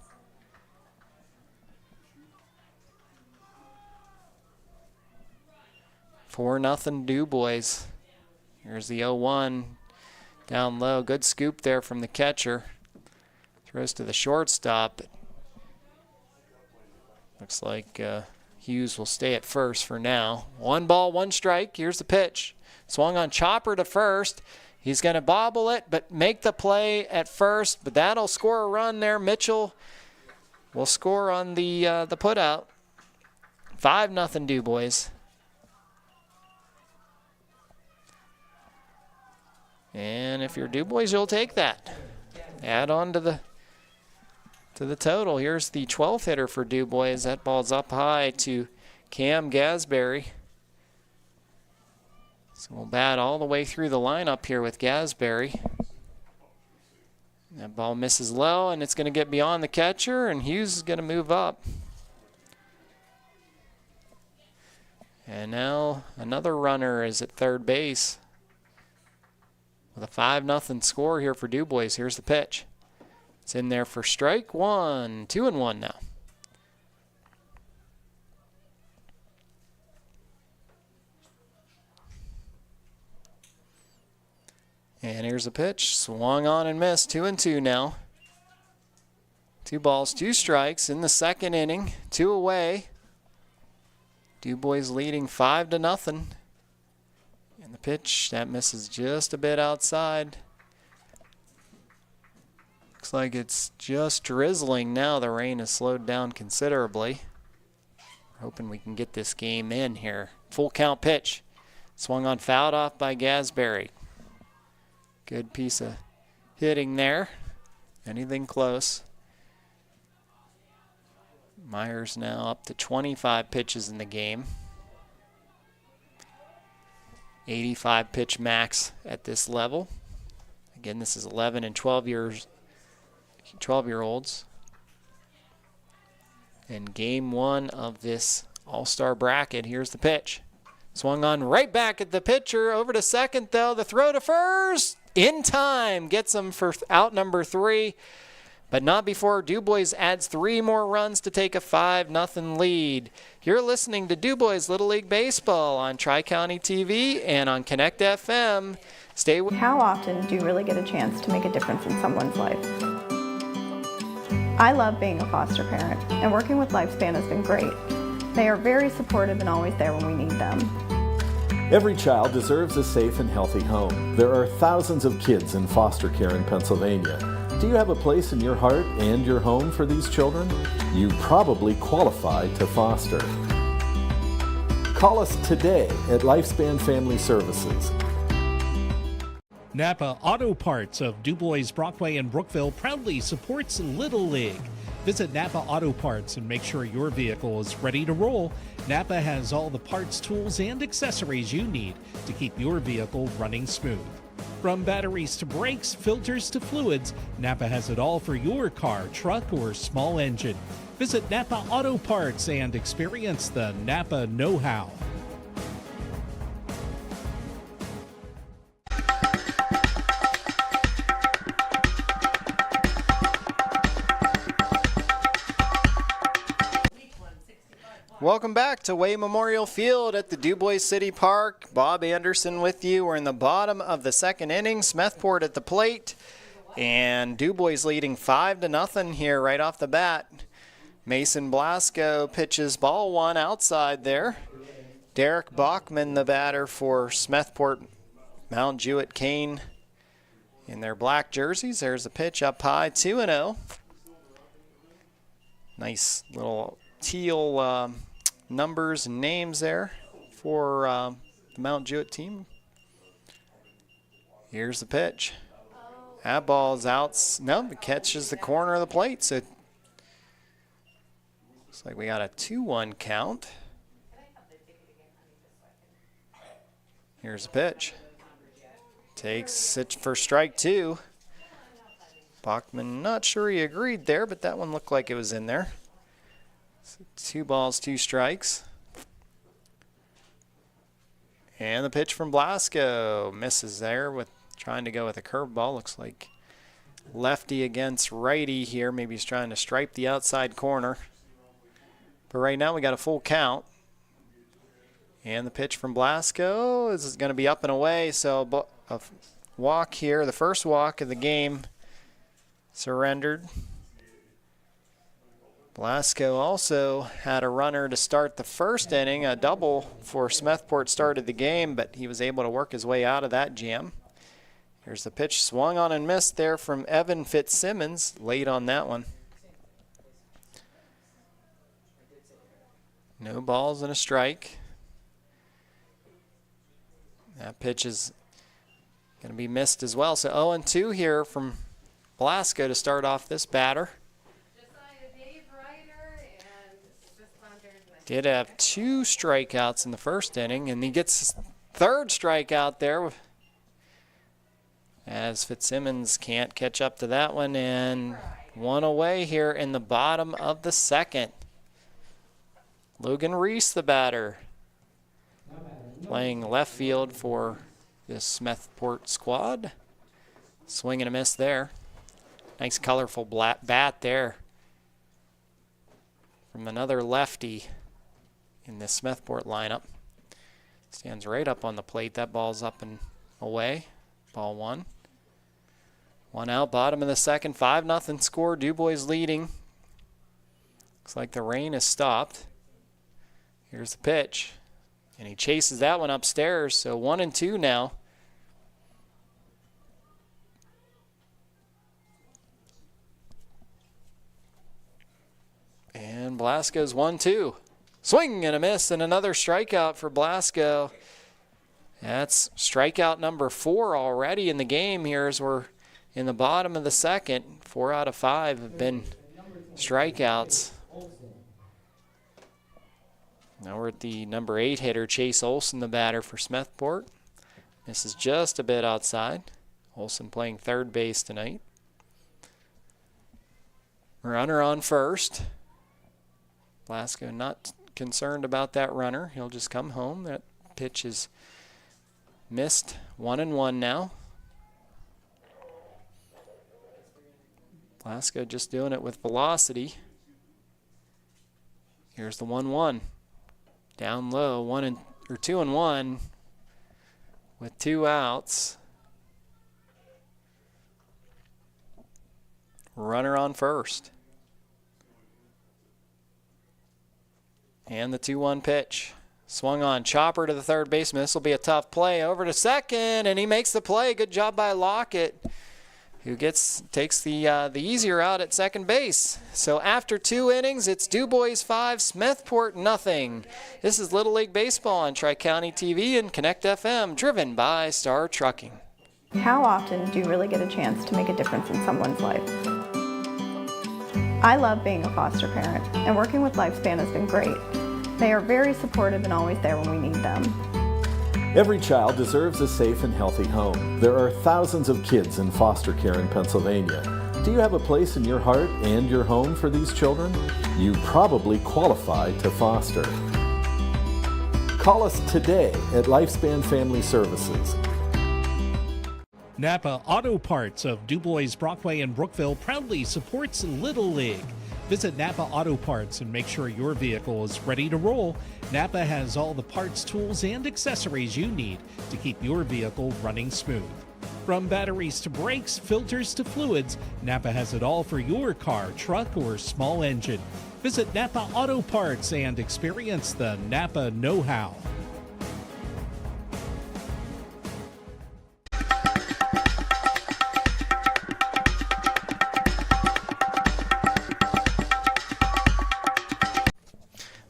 Speaker 6: Four nothing DuBois. Here's the 0-1 down low. Good scoop there from the catcher. Throws to the shortstop. Looks like Hughes will stay at first for now. 1 ball, 1 strike. Here's the pitch. Swung on chopper to first. He's going to bobble it, but make the play at first. But that'll score a run there. Mitchell will score on the putout. 5-0 DuBois. And if you're DuBois, you'll take that. Add on to the total. Here's the 12th hitter for DuBois. That ball's up high to Cam Gasberry. So we'll bat all the way through the lineup here with Gasberry. That ball misses low, and it's going to get beyond the catcher, and Hughes is going to move up. And now another runner is at third base. With a 5-0 score here for DuBois. Here's the pitch. It's in there for strike 1. 2-1 now. And here's a pitch. Swung on and missed. 2-2 now. 2 balls, 2 strikes in the second inning. 2 away. DuBois leading 5-0. And the pitch, that misses just a bit outside. Looks like it's just drizzling now. The rain has slowed down considerably. We're hoping we can get this game in here. Full count pitch. Swung on, fouled off by Gasberry. Good piece of hitting there. Anything close. Myers now up to 25 pitches in the game. 85 pitch max at this level. Again, this is 11 and 12-year-olds. And game 1 of this all-star bracket. Here's the pitch. Swung on right back at the pitcher. Over to second, though. The throw to first. In time. Gets him for out number 3. But not before DuBois adds 3 more runs to take a 5-0 lead. You're listening to DuBois Little League Baseball on Tri-County TV and on Connect FM. Stay with.
Speaker 7: How often do you really get a chance to make a difference in someone's life? I love being a foster parent, and working with Lifespan has been great. They are very supportive and always there when we need them.
Speaker 8: Every child deserves a safe and healthy home. There are thousands of kids in foster care in Pennsylvania. Do you have a place in your heart and your home for these children? You probably qualify to foster. Call us today at Lifespan Family Services.
Speaker 19: Napa Auto Parts of DuBois, Brockway, and Brookville proudly supports Little League. Visit Napa Auto Parts and make sure your vehicle is ready to roll. Napa has all the parts, tools, and accessories you need to keep your vehicle running smooth. From batteries to brakes, filters to fluids, Napa has it all for your car, truck, or small engine. Visit Napa Auto Parts and experience the Napa know-how.
Speaker 6: Welcome back to Way Memorial Field at the DuBois City Park. Bob Anderson with you. We're in the bottom of the second inning. Smethport at the plate. And DuBois leading 5-0 here right off the bat. Mason Blasco pitches ball one outside there. Derek Bachman, the batter for Smethport. Mount Jewett Kane in their black jerseys. There's a pitch up high, 2-0. Nice little teal numbers and names there for the Mount Jewett team. Here's the pitch. That ball's out. No, it catches the corner of the plate. So looks like we got a 2-1 count. Here's the pitch. Takes it for strike two. Bachman, not sure he agreed there, but that one looked like it was in there. So 2 balls, 2 strikes. And the pitch from Blasco misses there with trying to go with a curveball. Looks like lefty against righty here. Maybe he's trying to stripe the outside corner. But right now we got a full count. And the pitch from Blasco is going to be up and away. So a walk here, the first walk of the game surrendered. Blasco also had a runner to start the first inning. A double for Smethport started the game, but he was able to work his way out of that jam. Here's the pitch swung on and missed there from Evan Fitzsimmons. Late on that one. No balls and a strike. That pitch is going to be missed as well. So 0-2 here from Blasco to start off this batter. Did have 2 strikeouts in the first inning, and he gets his third strikeout there as Fitzsimmons can't catch up to that one, and one away here in the bottom of the second. Logan Reese, the batter, playing left field for this Smethport squad. Swing and a miss there. Nice colorful bat there from another lefty in this Smethport lineup. Stands right up on the plate. That ball's up and away. Ball one. One out, bottom of the second. 5-0 score. DuBois leading. Looks like the rain has stopped. Here's the pitch. And he chases that one upstairs. So 1-2 now. And Blasco's 1-2. Swing and a miss, and another strikeout for Blasco. That's strikeout number 4 already in the game here as we're in the bottom of the second. 4 out of 5 have been strikeouts. Now we're at the number 8 hitter, Chase Olson, the batter for Smethport. This is just a bit outside. Olson playing third base tonight. Runner on first. Blasco not concerned about that runner. He'll just come home. That pitch is missed. 1-1 now. Blasco just doing it with velocity. Here's the 1-1. Down low, 2-1 with 2 outs. Runner on first. And the 2-1 pitch. Swung on, chopper to the third baseman. This will be a tough play. Over to second, and he makes the play. Good job by Lockett, who takes the easier out at second base. So after 2 innings, it's DuBois 5, Smethport nothing. This is Little League Baseball on Tri-County TV and Connect FM, driven by Star Trucking.
Speaker 7: How often do you really get a chance to make a difference in someone's life? I love being a foster parent, and working with Lifespan has been great. They are very supportive and always there when we need them.
Speaker 8: Every child deserves a safe and healthy home. There are thousands of kids in foster care in Pennsylvania. Do you have a place in your heart and your home for these children? You probably qualify to foster. Call us today at Lifespan Family Services.
Speaker 19: Napa Auto Parts of DuBois, Brockway, and Brookville proudly supports Little League. Visit Napa Auto Parts and make sure your vehicle is ready to roll. Napa has all the parts, tools, and accessories you need to keep your vehicle running smooth. From batteries to brakes, filters to fluids, Napa has it all for your car, truck, or small engine. Visit Napa Auto Parts and experience the Napa know-how.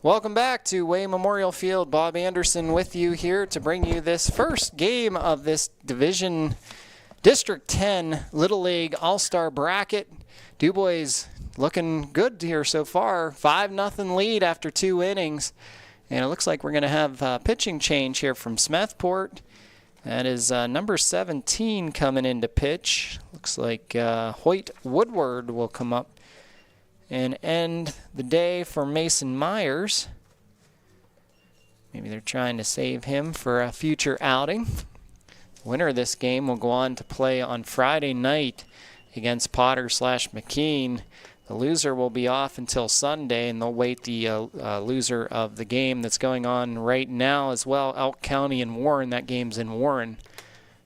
Speaker 6: Welcome back to Way Memorial Field. Bob Anderson with you here to bring you this first game of this Division District 10 Little League All-Star Bracket. DuBois looking good here so far. 5-0 lead after 2 innings. And it looks like we're going to have a pitching change here from Smethport. That is number 17 coming into pitch. Looks like Hoyt Woodward will come up and end the day for Mason Myers. Maybe they're trying to save him for a future outing. The winner of this game will go on to play on Friday night against Potter/McKean. The loser will be off until Sunday, and they'll wait the loser of the game that's going on right now as well, Elk County and Warren. That game's in Warren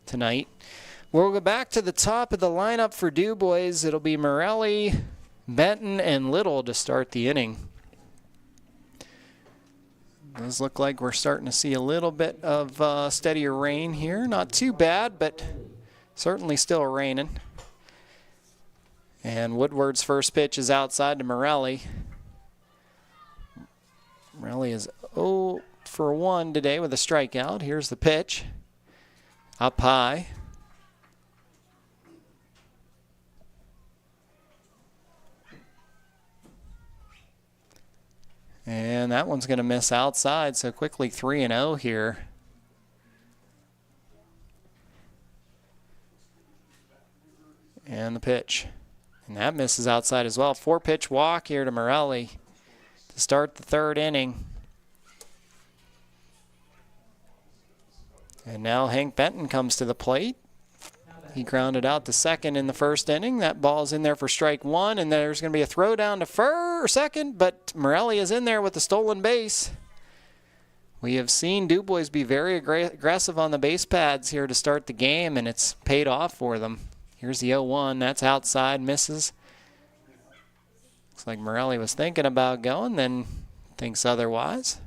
Speaker 6: tonight. We'll go back to the top of the lineup for DuBois. It'll be Morelli, Benton, and Little to start the inning. Does look like we're starting to see a little bit of steadier rain here. Not too bad, but certainly still raining. And Woodward's first pitch is outside to Morelli. Morelli is 0 for 1 today with a strikeout. Here's the pitch. Up high. And that one's going to miss outside, so quickly 3-0 here. And the pitch. And that misses outside as well. 4-pitch walk here to Morelli to start the 3rd inning. And now Hank Benton comes to the plate. He grounded out to second in the 1st inning. That ball's in there for strike 1, and there's going to be a throw down to second, but Morelli is in there with the stolen base. We have seen DuBois be very aggressive on the base pads here to start the game, and it's paid off for them. Here's the 0-1. That's outside, misses. Looks like Morelli was thinking about going, then thinks otherwise.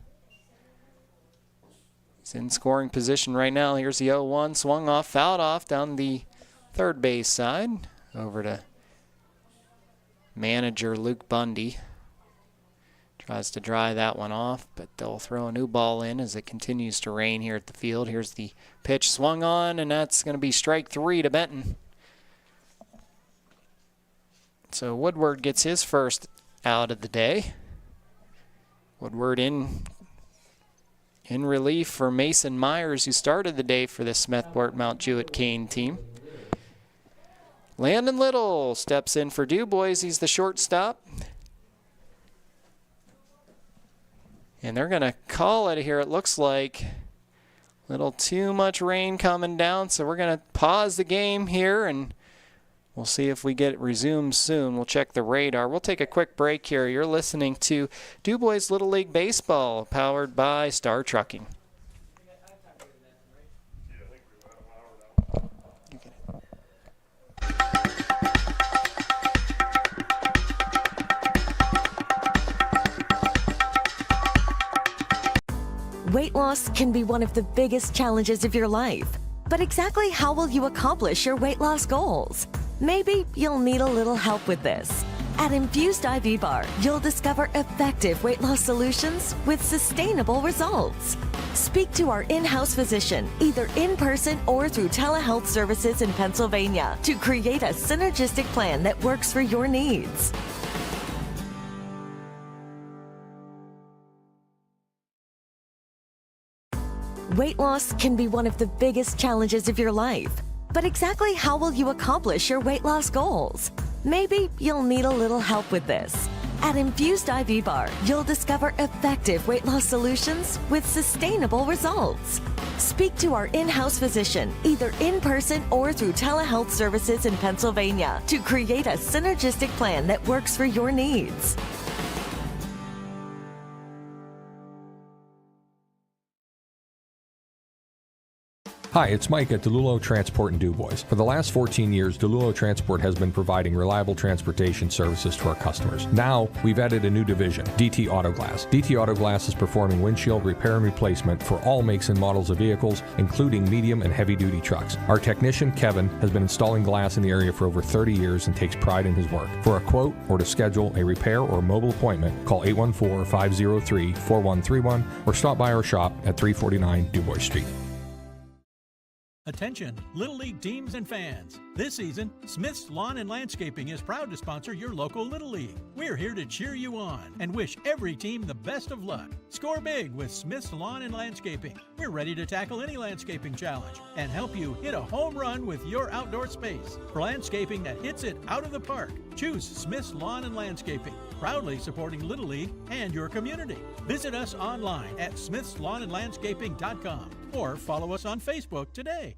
Speaker 6: He's in scoring position right now. Here's the 0-1. Swung off, fouled off down the 3rd base side. Over to manager Luke Bundy. Tries to dry that one off, but they'll throw a new ball in as it continues to rain here at the field. Here's the pitch swung on, and that's going to be strike 3 to Benton. So Woodward gets his first out of the day. Woodward in relief for Mason Myers, who started the day for the Smethport Mount Jewett Kane team. Landon Little steps in for DuBois. He's the shortstop. And they're going to call it here, it looks like. A little too much rain coming down, so we're going to pause the game here, and we'll see if we get it resumed soon. We'll check the radar. We'll take a quick break here. You're listening to DuBois Little League Baseball, powered by Star Trucking.
Speaker 15: Weight loss can be one of the biggest challenges of your life. But exactly how will you accomplish your weight loss goals? Maybe you'll need a little help with this. At Infused IV Bar, you'll discover effective weight loss solutions with sustainable results. Speak to our in-house physician, either in person or through telehealth services in Pennsylvania, to create a synergistic plan that works for your needs. Weight loss can be one of the biggest challenges of your life. But exactly how will you accomplish your weight loss goals? Maybe you'll need a little help with this. At Infused IV Bar, you'll discover effective weight loss solutions with sustainable results. Speak to our in-house physician, either in person or through telehealth services in Pennsylvania, to create a synergistic plan that works for your needs.
Speaker 14: Hi, it's Mike at DeLulo Transport in DuBois. For the last 14 years, DeLulo Transport has been providing reliable transportation services to our customers. Now, we've added a new division, DT Auto Glass. DT Auto Glass is performing windshield repair and replacement for all makes and models of vehicles, including medium and heavy-duty trucks. Our technician, Kevin, has been installing glass in the area for over 30 years and takes pride in his work. For a quote or to schedule a repair or mobile appointment, call 814-503-4131 or stop by our shop at 349 DuBois Street.
Speaker 16: Attention, Little League teams and fans. This season, Smith's Lawn and Landscaping is proud to sponsor your local Little League. We're here to cheer you on and wish every team the best of luck. Score big with Smith's Lawn and Landscaping. We're ready to tackle any landscaping challenge and help you hit a home run with your outdoor space. For landscaping that hits it out of the park, choose Smith's Lawn and Landscaping, proudly supporting Little League and your community. Visit us online at smithslawnandlandscaping.com or follow us on Facebook today.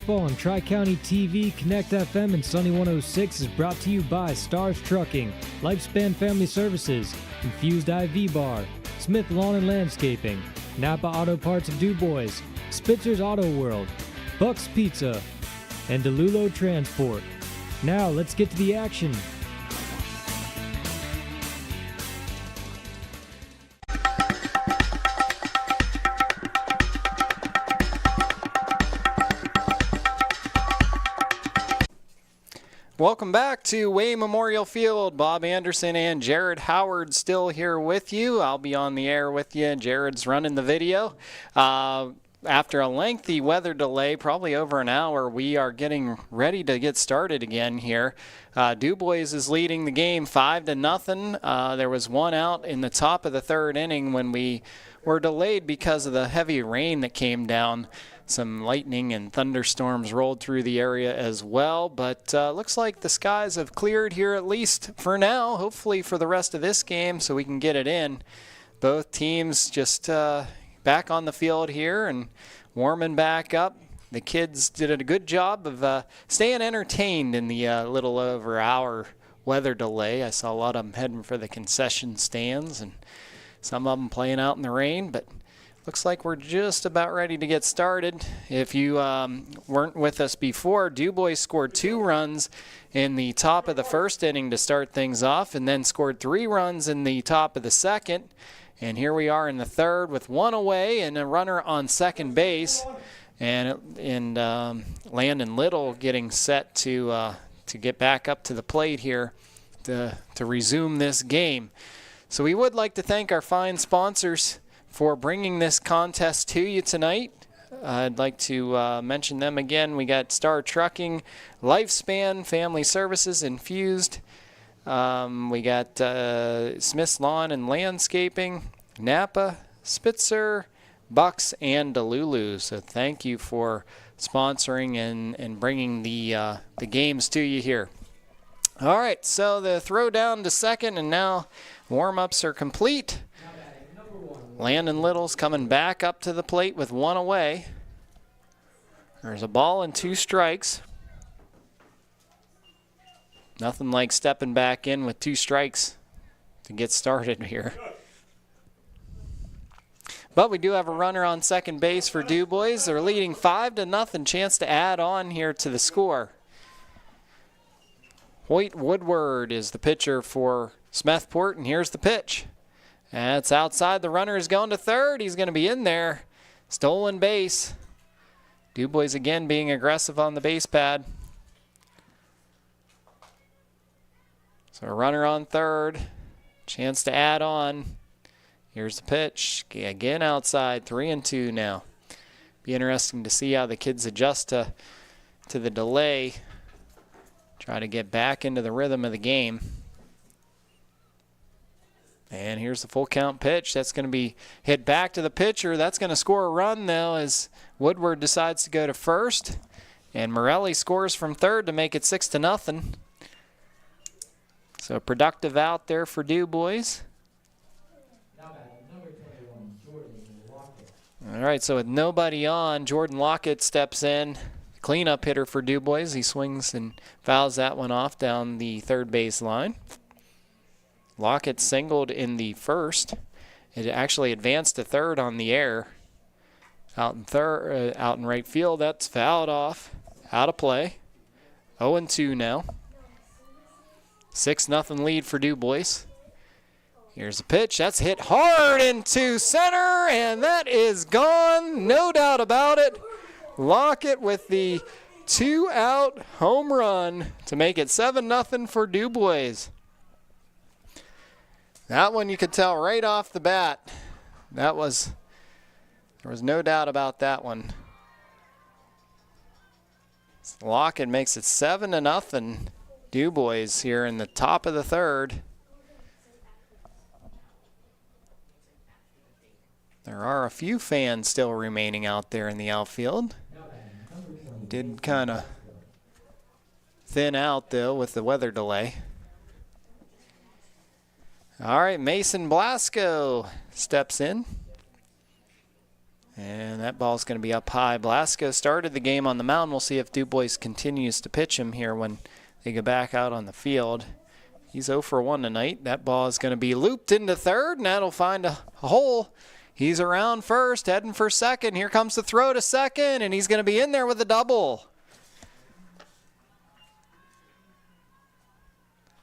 Speaker 20: Baseball on Tri-County TV, Connect FM, and Sunny 106 is brought to you by Stars Trucking, Lifespan Family Services, Infused IV Bar, Smith Lawn and Landscaping, Napa Auto Parts of DuBois, Spitzer's Auto World, Buck's Pizza, and DeLulo Transport. Now let's get to the action.
Speaker 6: Welcome back to Way Memorial Field. Bob Anderson and Jared Howard still here with you. I'll be on the air with you. Jared's running the video. After a lengthy weather delay, probably over an hour, we are getting ready to get started again here. DuBois is leading the game 5-0. There was one out in the top of the third inning when we were delayed because of the heavy rain that came down. Some lightning and thunderstorms rolled through the area as well, but looks like the skies have cleared here at least for now, hopefully for the rest of this game so we can get it in. Both teams just back on the field here and warming back up. The kids did a good job of staying entertained in the little over hour weather delay. I saw a lot of them heading for the concession stands and some of them playing out in the rain, but looks like we're just about ready to get started. If you weren't with us before, DuBois scored 2 runs in the top of the first inning to start things off and then scored 3 runs in the top of the second. And here we are in the third with 1 away and a runner on second base. And Landon Little getting set to get back up to the plate here to resume this game. So we would like to thank our fine sponsors for bringing this contest to you tonight. I'd like to mention them again. We got Star Trucking, Lifespan Family Services, Infused. We got Smith's Lawn and Landscaping, Napa, Spitzer, Bucks, and DeLulu. So thank you for sponsoring and bringing the games to you here. All right, so the throw down to second, and now warm-ups are complete. Landon Little's coming back up to the plate with 1 away. There's a ball and 2 strikes. Nothing like stepping back in with 2 strikes to get started here. But we do have a runner on second base for DuBois. They're leading 5-0. Chance to add on here to the score. Hoyt Woodward is the pitcher for Smethport, and here's the pitch. That's outside. The runner is going to third. He's going to be in there. Stolen base. DuBois again being aggressive on the base pad. So a runner on third. Chance to add on. Here's the pitch. Again outside. 3-2 now. Be interesting to see how the kids adjust to the delay. Try to get back into the rhythm of the game. And here's the full count pitch. That's going to be hit back to the pitcher. That's going to score a run, though, as Woodward decides to go to first. And Morelli scores from third to make it 6-0. So productive out there for DuBois. All right, so with nobody on, Jordan Lockett steps in. Cleanup hitter for DuBois. He swings and fouls that one off down the third base line. Lockett singled in the first. It actually advanced to third on the air. Out in right field, that's fouled off. Out of play. 0-2 now. 6-0 lead for DuBois. Here's the pitch. That's hit hard into center, and that is gone. No doubt about it. Lockett with the 2-out home run to make it 7-0 for DuBois. That one you could tell right off the bat. There was no doubt about that one. Lockett makes it 7-0. DuBois here in the top of the third. There are a few fans still remaining out there in the outfield. Did kind of thin out, though, with the weather delay. All right, Mason Blasco steps in. And that ball's going to be up high. Blasco started the game on the mound. We'll see if DuBois continues to pitch him here when they go back out on the field. He's 0 for 1 tonight. That ball is going to be looped into third, and that'll find a hole. He's around first, heading for second. Here comes the throw to second, and he's going to be in there with a double.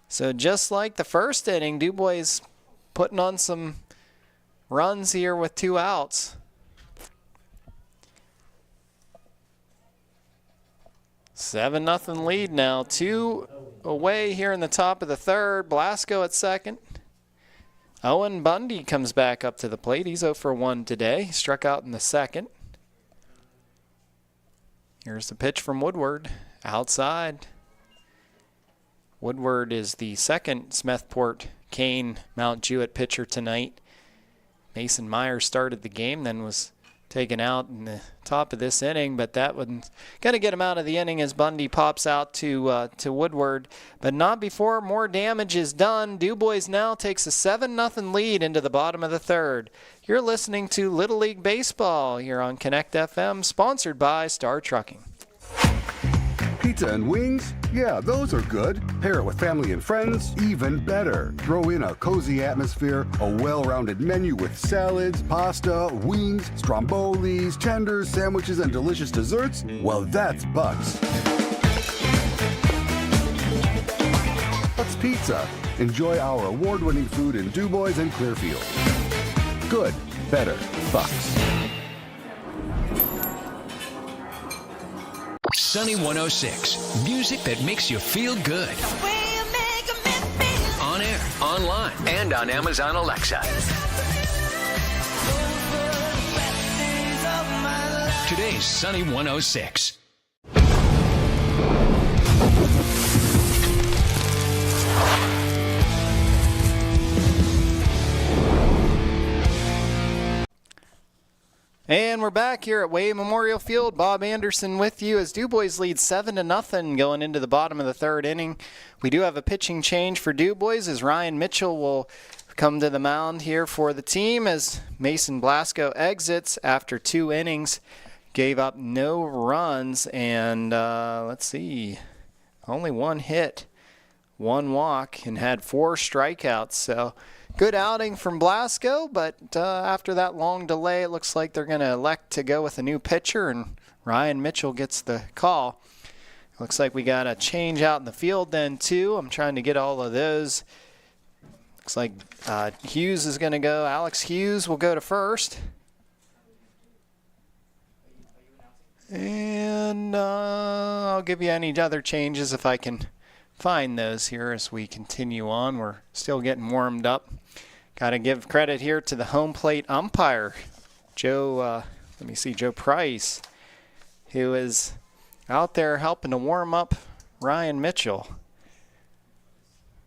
Speaker 6: So just like the first inning, DuBois putting on some runs here with 2 outs. 7-0 lead now. 2 away here in the top of the third. Blasco at second. Owen Bundy comes back up to the plate. He's 0 for 1 today. He struck out in the second. Here's the pitch from Woodward. Outside. Woodward is the second Smethport Kane Mount Jewett pitcher tonight. Mason Myers started the game, then was taken out in the top of this inning, but that one's going to get him out of the inning as Bundy pops out to Woodward, but not before more damage is done. DuBois now takes a 7-0 lead into the bottom of the third. You're listening to Little League Baseball here on Connect FM, sponsored by Star Trucking.
Speaker 9: Pizza and wings? Yeah, those are good. Pair it with family and friends? Even better. Throw in a cozy atmosphere, a well-rounded menu with salads, pasta, wings, strombolis, tenders, sandwiches, and delicious desserts? Well, that's Bucks. Bucks Pizza. Enjoy our award-winning food in DuBois and Clearfield. Good, better, Bucks.
Speaker 21: Sunny 106. Music that makes you feel good. On air, online, and on Amazon Alexa. Today's Sunny 106.
Speaker 6: And we're back here at Way Memorial Field. Bob Anderson with you as DuBois leads 7-0 going into the bottom of the third inning. We do have a pitching change for DuBois as Ryan Mitchell will come to the mound here for the team as Mason Blasco exits after 2 innings. Gave up no runs and let's see, only 1 hit, 1 walk, and had 4 strikeouts. So good outing from Blasco, but after that long delay, it looks like they're going to elect to go with a new pitcher, and Ryan Mitchell gets the call. Looks like we got a change out in the field then, too. I'm trying to get all of those. Looks like Hughes is going to go. Alex Hughes will go to first. And I'll give you any other changes if I can find those here as we continue on. We're still getting warmed up. Got to give credit here to the home plate umpire, Joe Price, who is out there helping to warm up Ryan Mitchell.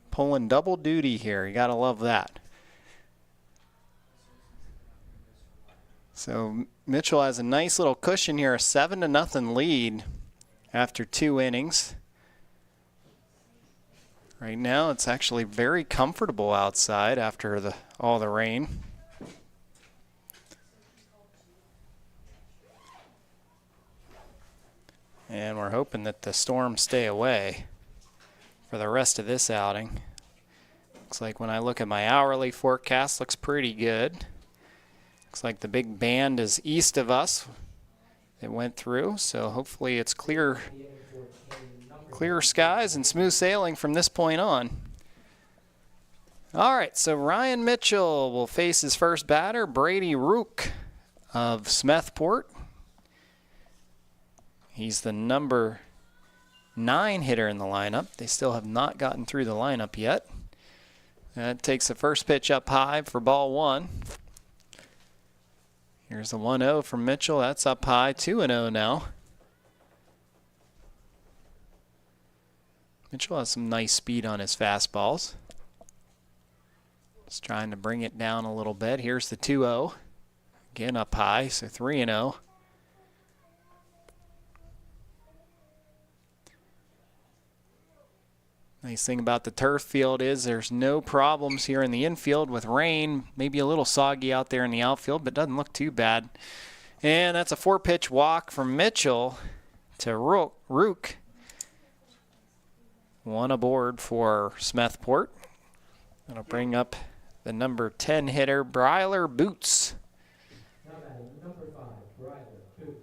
Speaker 6: Pulling double duty here. You got to love that. So Mitchell has a nice little cushion here, a 7-0 lead after 2 innings. Right now, it's actually very comfortable outside after all the rain. And we're hoping that the storms stay away for the rest of this outing. Looks like when I look at my hourly forecast, looks pretty good. Looks like the big band is east of us. It went through, so hopefully it's clear skies and smooth sailing from this point on. All right, so Ryan Mitchell will face his first batter, Brady Rook of Smethport. He's the number 9 hitter in the lineup. They still have not gotten through the lineup yet. That takes the first pitch up high for ball 1. Here's the 1-0 from Mitchell. That's up high, 2-0 now. Mitchell has some nice speed on his fastballs. Just trying to bring it down a little bit. Here's the 2-0. Again up high, so 3-0. Nice thing about the turf field is there's no problems here in the infield with rain. Maybe a little soggy out there in the outfield, but doesn't look too bad. And that's a 4-pitch walk from Mitchell to Rook. 1 aboard for Smethport. That'll bring up the number 10 hitter, Bryler Boots.
Speaker 13: Number 5, Bryler Boots.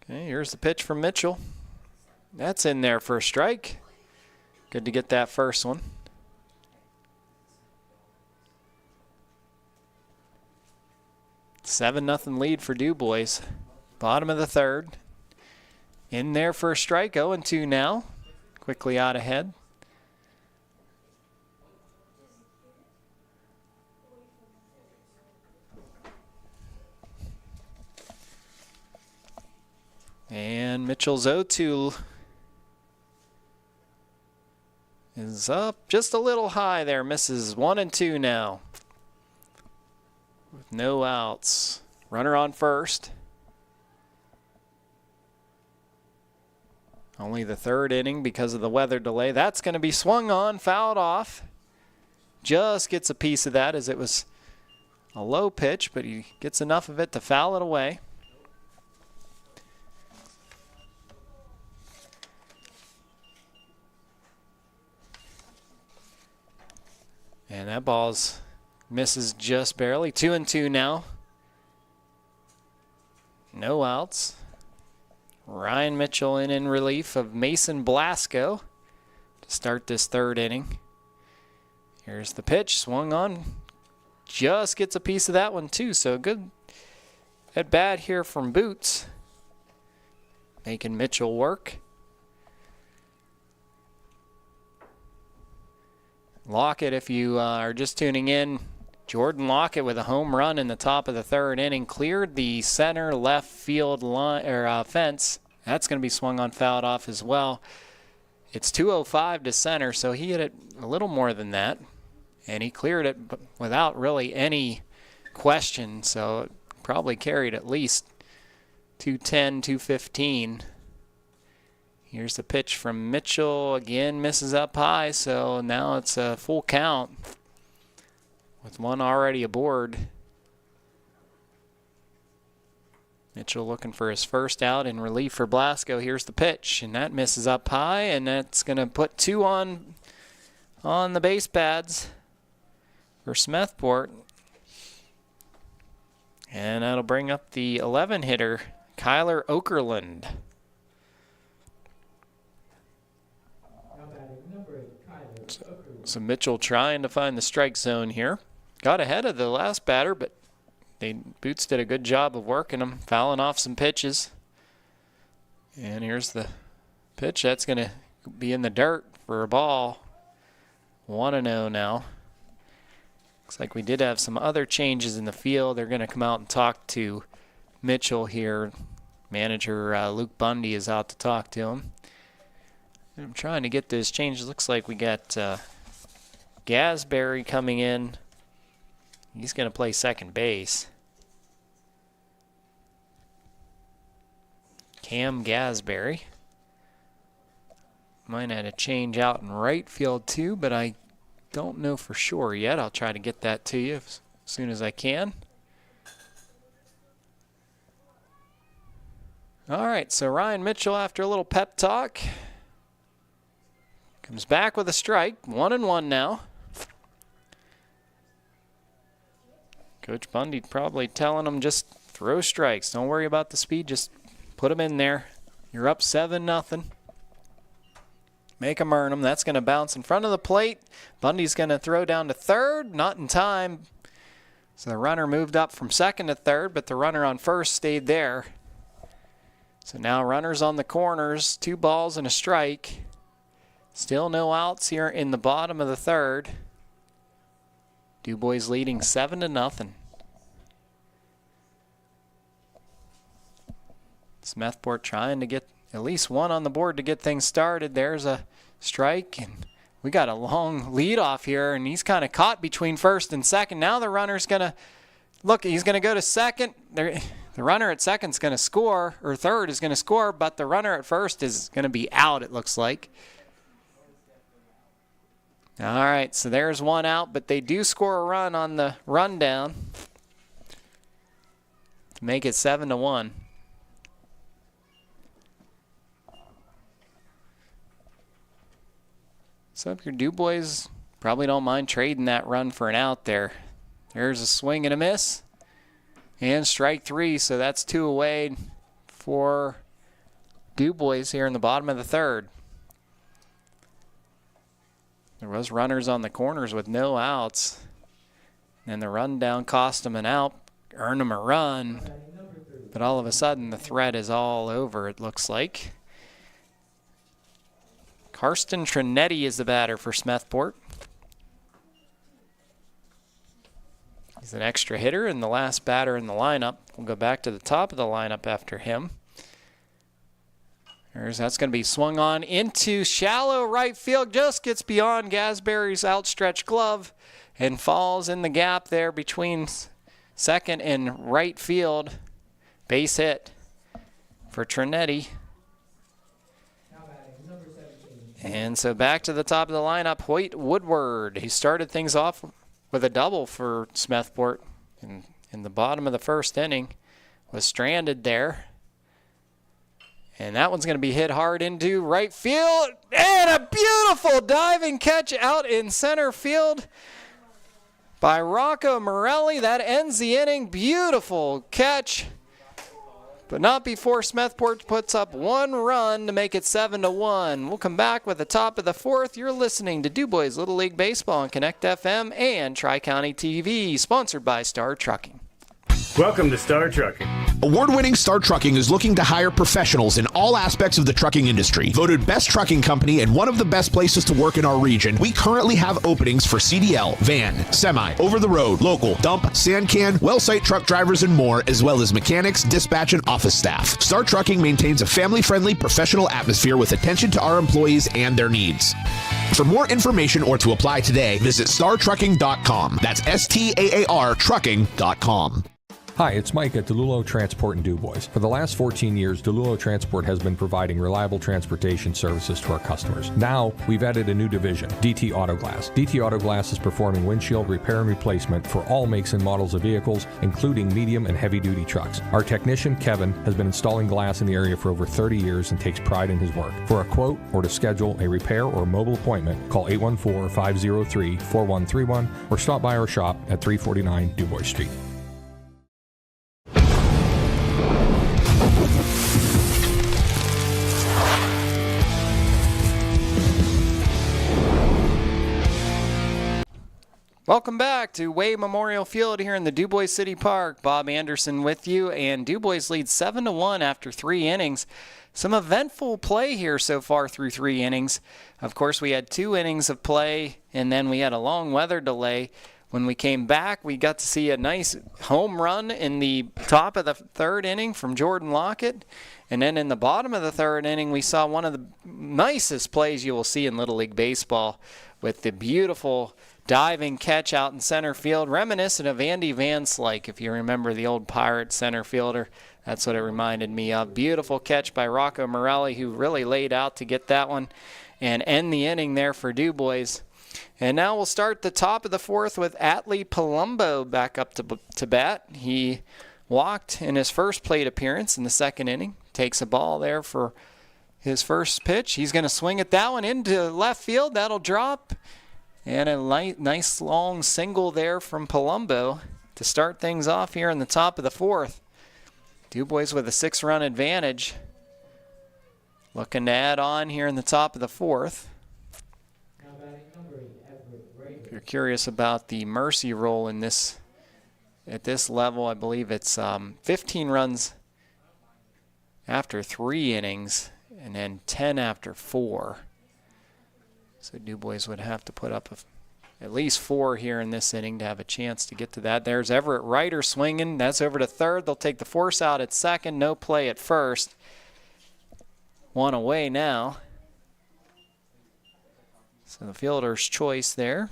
Speaker 6: Okay, here's the pitch from Mitchell. That's in there for a strike. Good to get that first one. Seven 0 lead for DuBois. Bottom of the third. In there for a strike. 0-2 now. Quickly out ahead. And Mitchell's 0-2 is up just a little high there. Misses 1-2 now. With no outs. Runner on first. Only the third inning because of the weather delay. That's going to be swung on, fouled off. Just gets a piece of that as it was a low pitch, but he gets enough of it to foul it away. And that ball's misses just barely. 2-2 now. No outs. Ryan Mitchell in relief of Mason Blasco to start this third inning. Here's the pitch, swung on. Just gets a piece of that one too, so good at bat here from Boots. Making Mitchell work. Lockett, if you are just tuning in, Jordan Lockett with a home run in the top of the third inning cleared the center left field line or fence. That's going to be swung on, fouled off as well. It's 205 to center, so he hit it a little more than that, and he cleared it without really any question. So it probably carried at least 210, 215. Here's the pitch from Mitchell. Again, misses up high, so now it's a full count with one already aboard. Mitchell looking for his first out in relief for Blasco. Here's the pitch, and that misses up high, and that's going to put 2 on the base pads for Smethport. And that'll bring up the 11 hitter, Kyler Okerlund. So Mitchell trying to find the strike zone here. Got ahead of the last batter, but Boots did a good job of working him, fouling off some pitches. And here's the pitch. That's going to be in the dirt for a ball. 1-0 now. Looks like we did have some other changes in the field. They're going to come out and talk to Mitchell here. Manager Luke Bundy is out to talk to him. I'm trying to get this changed. Looks like we got Gasberry coming in. He's going to play second base. Cam Gasberry. Might have a change out in right field too, but I don't know for sure yet. I'll try to get that to you as soon as I can. All right, so Ryan Mitchell, after a little pep talk, comes back with a strike. 1-1 now. Coach Bundy probably telling him just throw strikes. Don't worry about the speed. Just put them in there. You're up 7-0. Make them earn them. That's going to bounce in front of the plate. Bundy's going to throw down to third. Not in time. So the runner moved up from second to third, but the runner on first stayed there. So now runners on the corners. 2 balls and a strike. Still no outs here in the bottom of the third. DuBois leading 7-0. Smethport trying to get at least one on the board to get things started. There's a strike, and we got a long lead off here, and he's kind of caught between first and second. Now the runner's going to look, he's going to go to second. The runner at second's going to score, or third is going to score, but the runner at first is going to be out, it looks like. All right, so there's one out, but they do score a run on the rundown. to make it 7-1. So if your DuBois probably don't mind trading that run for an out there. There's a swing and a miss. And strike 3, so that's 2 away for DuBois here in the bottom of the 3rd. There was runners on the corners with no outs. And the rundown cost them an out, earned them a run. But all of a sudden, the threat is all over, it looks like. Karsten Trinetti is the batter for Smethport. He's an extra hitter and the last batter in the lineup. We'll go back to the top of the lineup after him. That's going to be swung on into shallow right field. Just gets beyond Gasberry's outstretched glove and falls in the gap there between second and right field. Base hit for Trinetti. And so back to the top of the lineup, Hoyt Woodward. He started things off with a double for Smethport in the bottom of the 1st inning. Was stranded there. And that one's going to be hit hard into right field. And a beautiful diving catch out in center field by Rocco Morelli. That ends the inning. Beautiful catch. But not before Smethport puts up 1 run to make it 7-1. We'll come back with the top of the 4th. You're listening to DuBois Little League Baseball on Connect FM and Tri-County TV, sponsored by Star Trucking.
Speaker 17: Welcome to Star Trucking.
Speaker 18: Award-winning Star Trucking is looking to hire professionals in all aspects of the trucking industry. Voted best trucking company and one of the best places to work in our region, we currently have openings for CDL, van, semi, over-the-road, local, dump, sand can, well site truck drivers, and more, as well as mechanics, dispatch, and office staff. Star Trucking maintains a family-friendly, professional atmosphere with attention to our employees and their needs. For more information or to apply today, visit startrucking.com. That's STAAR trucking.com.
Speaker 14: Hi, it's Mike at DeLulo Transport in DuBois. For the last 14 years, DeLulo Transport has been providing reliable transportation services to our customers. Now, we've added a new division, DT Auto Glass. DT Auto Glass is performing windshield repair and replacement for all makes and models of vehicles, including medium and heavy-duty trucks. Our technician, Kevin, has been installing glass in the area for over 30 years and takes pride in his work. For a quote or to schedule a repair or mobile appointment, call 814-503-4131 or stop by our shop at 349 DuBois Street.
Speaker 6: Welcome back to Way Memorial Field here in the DuBois City Park. Bob Anderson with you, and DuBois leads 7-1 after 3 innings. Some eventful play here so far through 3 innings. Of course, we had 2 innings of play, and then we had a long weather delay. When we came back, we got to see a nice home run in the top of the 3rd inning from Jordan Lockett. And then in the bottom of the 3rd inning, we saw one of the nicest plays you will see in Little League Baseball with the beautiful diving catch out in center field, reminiscent of Andy Van Slyke, if you remember the old Pirate center fielder. That's what it reminded me of. Beautiful catch by Rocco Morelli, who really laid out to get that one and end the inning there for DuBois. And now we'll start the top of the 4th with Atlee Palumbo back up to bat. He walked in his first plate appearance in the 2nd inning. Takes a ball there for his first pitch. He's going to swing at that one into left field. That'll drop. And a nice long single there from Palumbo to start things off here in the top of the 4th. DuBois with a 6-run advantage. Looking to add on here in the top of the 4th. If you're curious about the mercy roll in this, at this level, I believe it's 15 runs after 3 innings and then 10 after 4. So DuBois would have to put up at least 4 here in this inning to have a chance to get to that. There's Everett Ryder swinging. That's over to 3rd. They'll take the force out at 2nd. No play at 1st. 1 away now. So the fielder's choice there.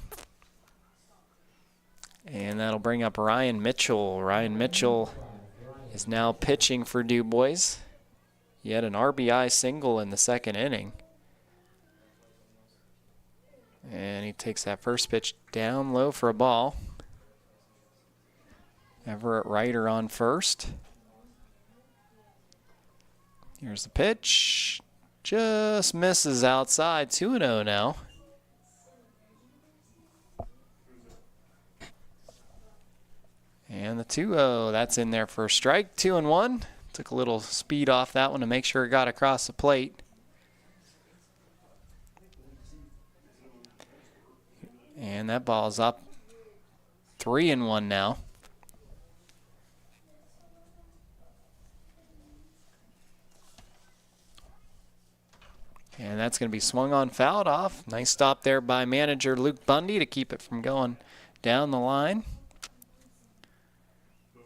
Speaker 6: And that'll bring up Ryan Mitchell. Ryan Mitchell is now pitching for DuBois. He had an RBI single in the 2nd inning. And he takes that first pitch down low for a ball. Everett Ryder on first. Here's the pitch. Just misses outside. 2-0 now. And the 2-0, that's in there for a strike. 2-1. Took a little speed off that one to make sure it got across the plate. And that ball's up. 3-1 now. And that's going to be swung on, fouled off. Nice stop there by manager Luke Bundy to keep it from going down the line.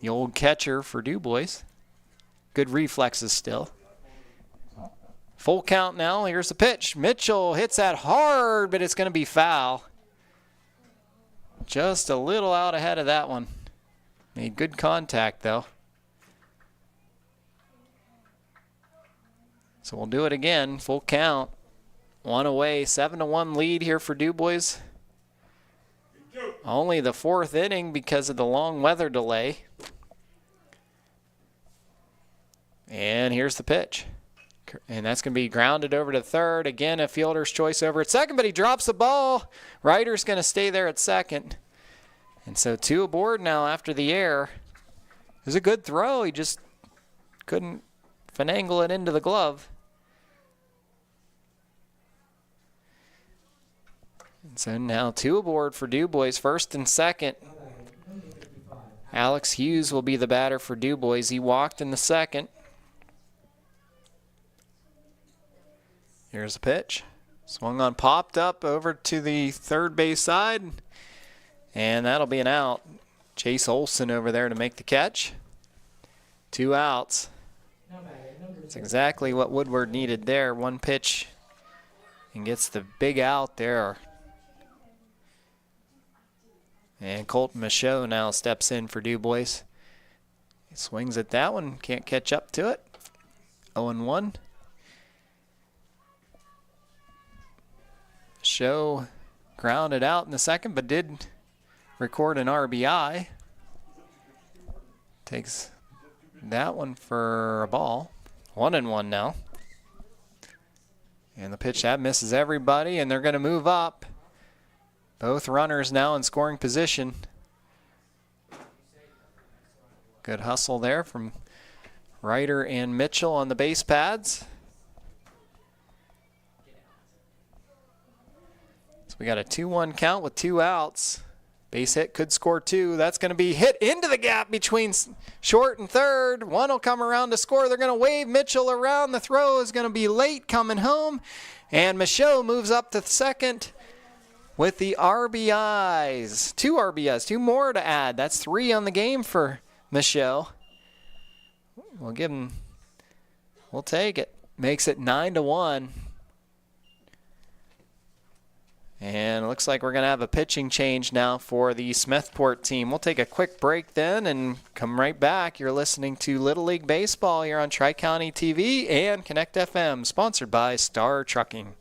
Speaker 6: The old catcher for DuBois. Good reflexes still. Full count now. Here's the pitch. Mitchell hits that hard, but it's going to be foul. Just a little out ahead of that one. Made good contact, though. So we'll do it again. Full count. One away. 7-1 lead here for DuBois. Only the fourth inning because of the long weather delay. And here's the pitch. And that's going to be grounded over to third. Again, a fielder's choice over at second, but he drops the ball. Ryder's going to stay there at second. And so 2 aboard now after the air. It was a good throw. He just couldn't finagle it into the glove. And so now 2 aboard for DuBois, first and second. Alex Hughes will be the batter for DuBois. He walked in the second. Here's the pitch. Swung on, popped up over to the third base side. And that'll be an out. Chase Olson over there to make the catch. 2 outs. That's exactly what Woodward needed there. 1 pitch and gets the big out there. And Colton Michaud now steps in for DuBois. He swings at that one. Can't catch up to it. 0-1. Michaud grounded out in the second, but did record an RBI. Takes that one for a ball. 1-1 now. And the pitch that misses everybody, and they're going to move up. Both runners now in scoring position. Good hustle there from Ryder and Mitchell on the base pads. So we got a 2-1 count with 2 outs. Base hit could score 2. That's going to be hit into the gap between short and third. One will come around to score. They're going to wave Mitchell around. The throw is going to be late coming home. And Michaud moves up to second with the RBIs. 2 RBIs, 2 more to add. That's 3 on the game for Michaud. We'll give him, we'll take it. Makes it 9-1. And it looks like we're going to have a pitching change now for the Smethport team. We'll take a quick break then and come right back. You're listening to Little League Baseball here on Tri-County TV and Connect FM, sponsored by Star Trucking.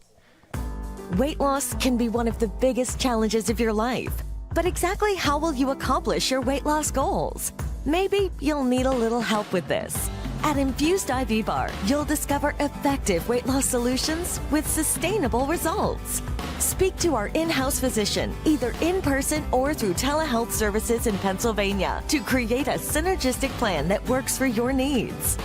Speaker 15: Weight loss can be one of the biggest challenges of your life. But exactly how will you accomplish your weight loss goals? Maybe you'll need a little help with this. At Infused IV Bar, you'll discover effective weight loss solutions with sustainable results. Speak to our in-house physician, either in person or through telehealth services in Pennsylvania, to create a synergistic plan that works for your needs.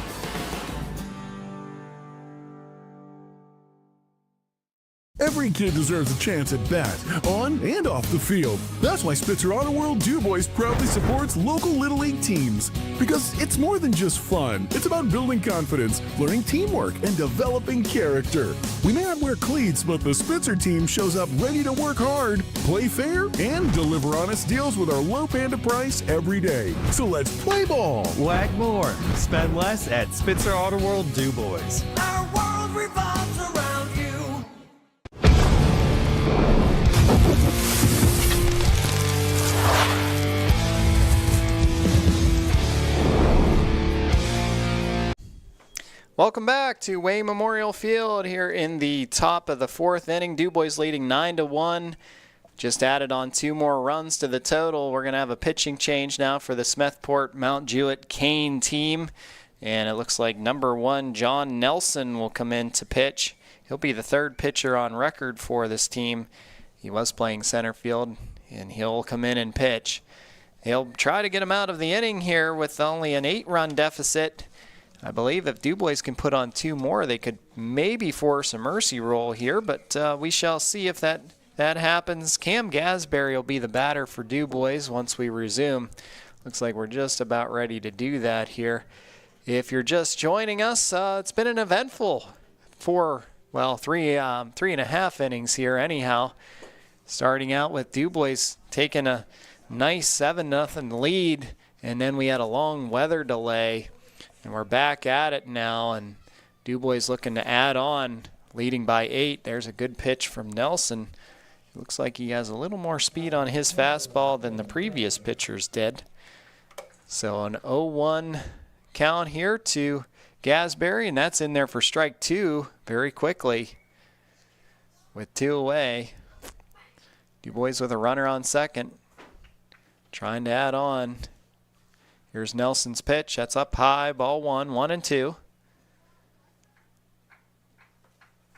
Speaker 10: Every kid deserves a chance at bat, on and off the field. That's why Spitzer Auto World DuBois proudly supports local Little League teams. Because it's more than just fun. It's about building confidence, learning teamwork, and developing character. We may not wear cleats, but the Spitzer team shows up ready to work hard, play fair, and deliver honest deals with our low panda price every day. So let's play ball.
Speaker 11: Wag more. Spend less at Spitzer Auto World DuBois.
Speaker 12: Our world revolves around you.
Speaker 6: Welcome back to Way Memorial Field here in the top of the 4th inning. DuBois leading 9-1. Just added on 2 more runs to the total. We're going to have a pitching change now for the Smethport Mount Jewett Kane team. And it looks like number 1, John Nelson, will come in to pitch. He'll be the 3rd pitcher on record for this team. He was playing center field, and he'll come in and pitch. They'll try to get him out of the inning here with only an 8-run deficit. I believe if DuBois can put on 2 more, they could maybe force a mercy roll here, but we shall see if that happens. Cam Gasberry will be the batter for DuBois once we resume. Looks like we're just about ready to do that here. If you're just joining us, it's been an eventful 3.5 innings here anyhow. Starting out with DuBois taking a nice 7-0 lead, and then we had a long weather delay, and we're back at it now, and DuBois looking to add on, leading by 8. There's a good pitch from Nelson. Looks like he has a little more speed on his fastball than the previous pitchers did. So an 0-1 count here to Gasberry, and that's in there for strike 2 very quickly with 2 away. DuBois with a runner on second, trying to add on. Here's Nelson's pitch. That's up high, ball 1, 1-2.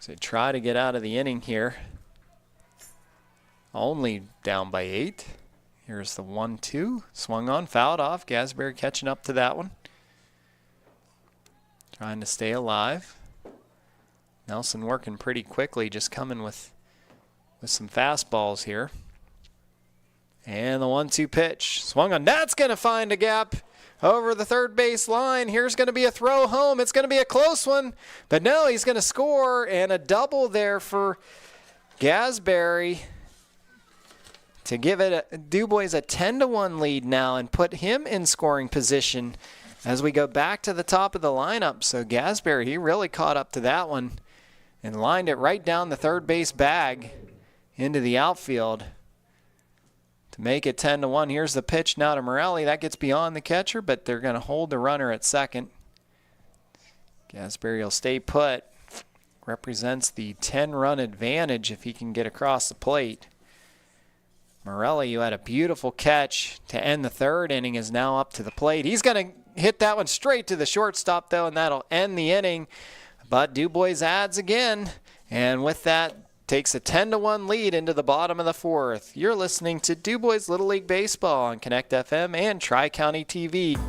Speaker 6: So try to get out of the inning here. Only down by 8. Here's the 1-2. Swung on, fouled off. Gasberry catching up to that one. Trying to stay alive. Nelson working pretty quickly, just coming with some fastballs here. And the 1-2 pitch. Swung on. That's going to find a gap over the third base line. Here's going to be a throw home. It's going to be a close one. But no, he's going to score. And a double there for Gasberry to give DuBois a 10-1 lead now and put him in scoring position as we go back to the top of the lineup. So Gasberry, he really caught up to that one and lined it right down the third base bag into the outfield to make it 10-1. Here's the pitch now to Morelli. That gets beyond the catcher, but they're going to hold the runner at second. Gasberry will stay put. Represents the 10-run advantage if he can get across the plate. Morelli, you had a beautiful catch to end the 3rd inning, is now up to the plate. He's going to hit that one straight to the shortstop, though, and that'll end the inning. But DuBois adds again, and with that, takes a 10-1 lead into the bottom of the 4th. You're listening to DuBois Little League Baseball on Connect FM and Tri-County TV.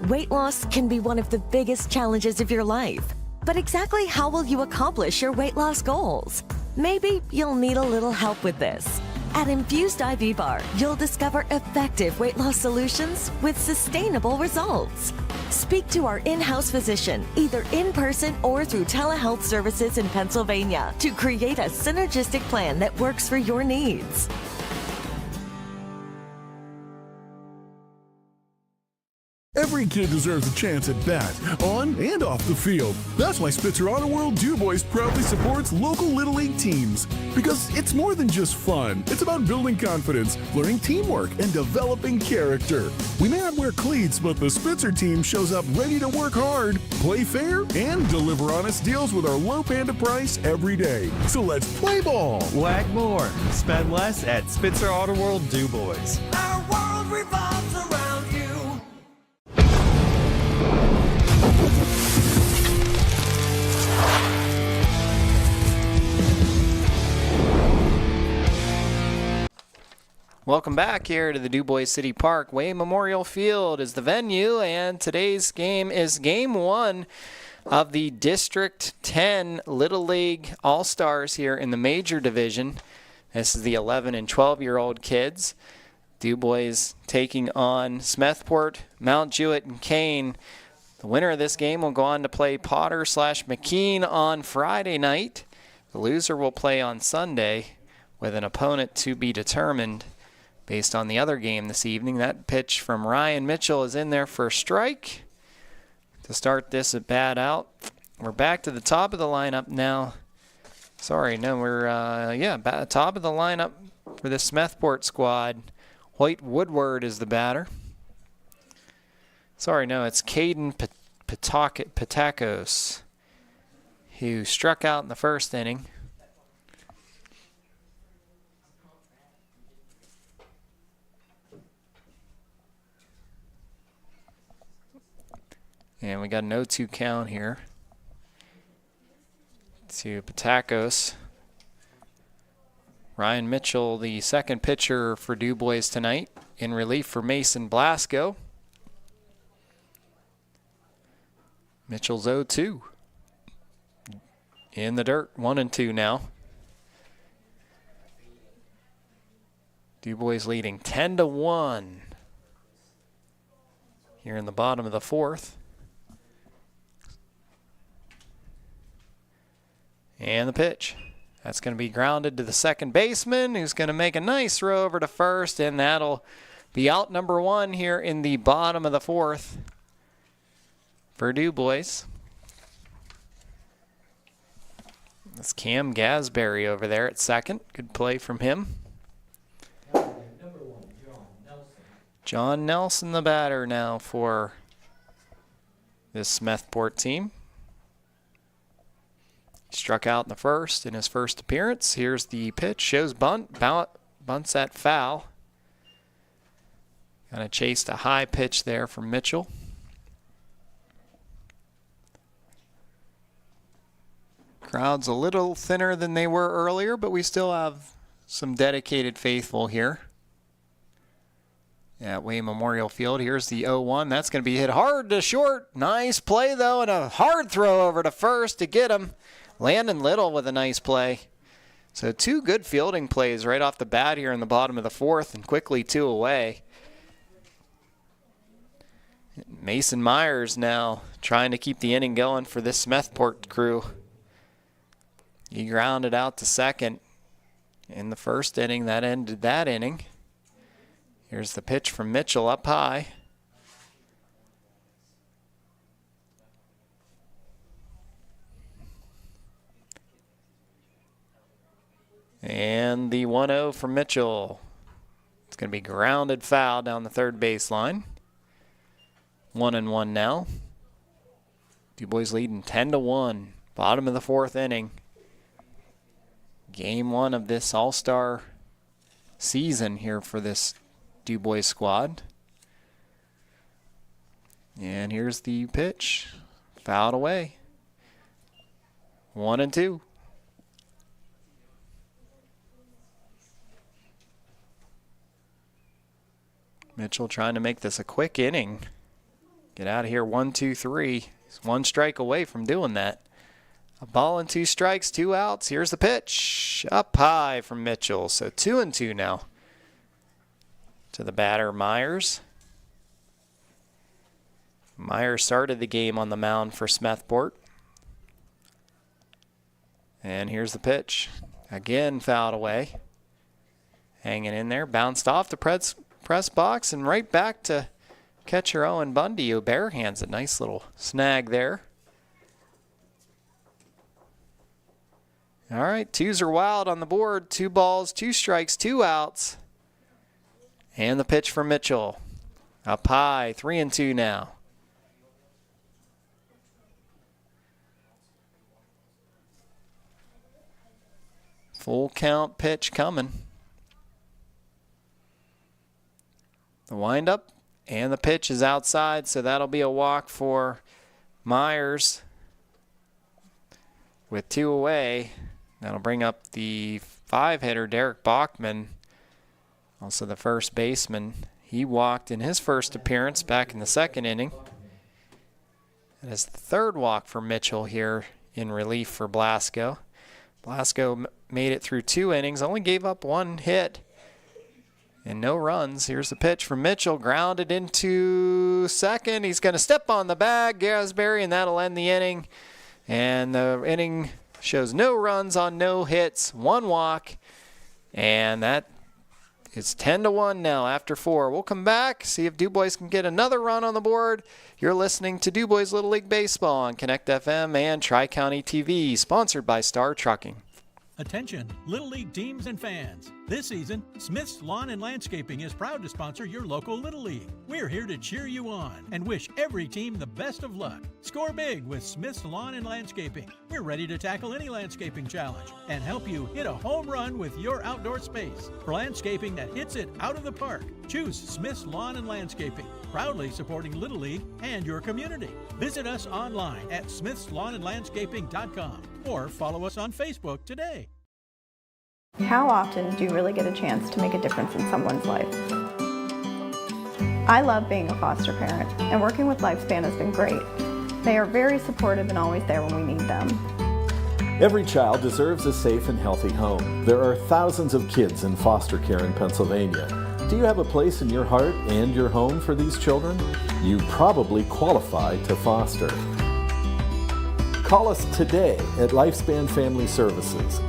Speaker 15: Weight loss can be one of the biggest challenges of your life. But exactly how will you accomplish your weight loss goals? Maybe you'll need a little help with this. At Infused IV Bar, you'll discover effective weight loss solutions with sustainable results. Speak to our in-house physician, either in person or through telehealth services in Pennsylvania, to create a synergistic plan that works for your needs.
Speaker 10: Every kid deserves a chance at bat, on and off the field. That's why Spitzer Auto World DuBois proudly supports local Little League teams. Because it's more than just fun. It's about building confidence, learning teamwork, and developing character. We may not wear cleats, but the Spitzer team shows up ready to work hard, play fair, and deliver honest deals with our low panda price every day. So let's play ball.
Speaker 11: Wag more. Spend less at Spitzer Auto World DuBois.
Speaker 12: Our world revolves around you.
Speaker 6: Welcome back here to the DuBois City Park. Way Memorial Field is the venue, and today's game is Game 1 of the District 10 Little League All-Stars here in the Major Division. This is the 11 and 12-year-old kids. DuBois taking on Smethport, Mount Jewett, and Kane. The winner of this game will go on to play Potter/McKean on Friday night. The loser will play on Sunday with an opponent to be determined based on the other game this evening. That pitch from Ryan Mitchell is in there for a strike to start this at bat out. We're back to the top of the lineup now. Sorry, no, we're top of the lineup for the Smethport squad. Hoyt Woodward is the batter. Sorry, no, it's Caden Patakos, who struck out in the first inning. And we got an 0-2 count here to Patakos. Ryan Mitchell, the second pitcher for DuBois tonight, in relief for Mason Blasco. Mitchell's 0-2. In the dirt, 1-2 now. DuBois leading 10-1 here in the bottom of the fourth. And the pitch. That's going to be grounded to the second baseman, who's going to make a nice throw over to first, and that'll be out number one here in the bottom of the fourth for DuBois. That's Cam Gasberry over there at second. Good play from him. John Nelson, the batter now for this Smethport team. He struck out in the first in his first appearance. Here's the pitch. Shows bunt. Bunts at foul. Kind of chased a high pitch there from Mitchell. Crowd's a little thinner than they were earlier, but we still have some dedicated faithful here at Wayne Memorial Field. Here's the 0-1. That's going to be hit hard to short. Nice play, though, and a hard throw over to first to get him. Landon Little with a nice play. So two good fielding plays right off the bat here in the bottom of the fourth, and quickly two away. Mason Myers now trying to keep the inning going for this Smethport crew. He grounded out to second in the first inning. That ended that inning. Here's the pitch from Mitchell up high. And the 1-0 from Mitchell. It's going to be grounded foul down the third baseline. 1-1 now. DuBois leading 10-1. Bottom of the fourth inning. Game one of this all-star season here for this DuBois squad. And here's the pitch. Fouled away. 1-2. Mitchell trying to make this a quick inning. Get out of here 1-2-3. He's one strike away from doing that. A ball and 2 strikes, 2 outs. Here's the pitch. Up high from Mitchell. So 2-2 now to the batter, Myers. Myers started the game on the mound for Smethport. And here's the pitch. Again fouled away. Hanging in there. Bounced off the press box and right back to catcher Owen Bundy, who bare hands a nice little snag there. All right, 2s are wild on the board. 2 balls, 2 strikes, 2 outs. And the pitch from Mitchell. Up high, 3-2 now. Full count pitch coming. The windup and the pitch is outside, so that'll be a walk for Myers with 2 away. That'll bring up the 5-hitter, Derek Bachman, also the first baseman. He walked in his first appearance back in the second inning. That is the 3rd walk for Mitchell here in relief for Blasco. Blasco made it through 2 innings, only gave up 1 hit and no runs. Here's the pitch from Mitchell, grounded into second. He's going to step on the bag, Gasberry, and that'll end the inning. And the inning shows no runs on no hits, 1 walk, and that is 10-1 now after 4. We'll come back, see if DuBois can get another run on the board. You're listening to DuBois Little League Baseball on Connect FM and Tri-County TV, sponsored by Star Trucking.
Speaker 16: Attention, Little League teams and fans. This season, Smith's Lawn and Landscaping is proud to sponsor your local Little League. We're here to cheer you on and wish every team the best of luck. Score big with Smith's Lawn and Landscaping. We're ready to tackle any landscaping challenge and help you hit a home run with your outdoor space. For landscaping that hits it out of the park, choose Smith's Lawn and Landscaping, proudly supporting Little League and your community. Visit us online at smithslawnandlandscaping.com or follow us on Facebook today.
Speaker 7: How often do you really get a chance to make a difference in someone's life? I love being a foster parent, and working with Lifespan has been great. They are very supportive and always there when we need them.
Speaker 8: Every child deserves a safe and healthy home. There are thousands of kids in foster care in Pennsylvania. Do you have a place in your heart and your home for these children? You probably qualify to foster. Call us today at Lifespan Family Services.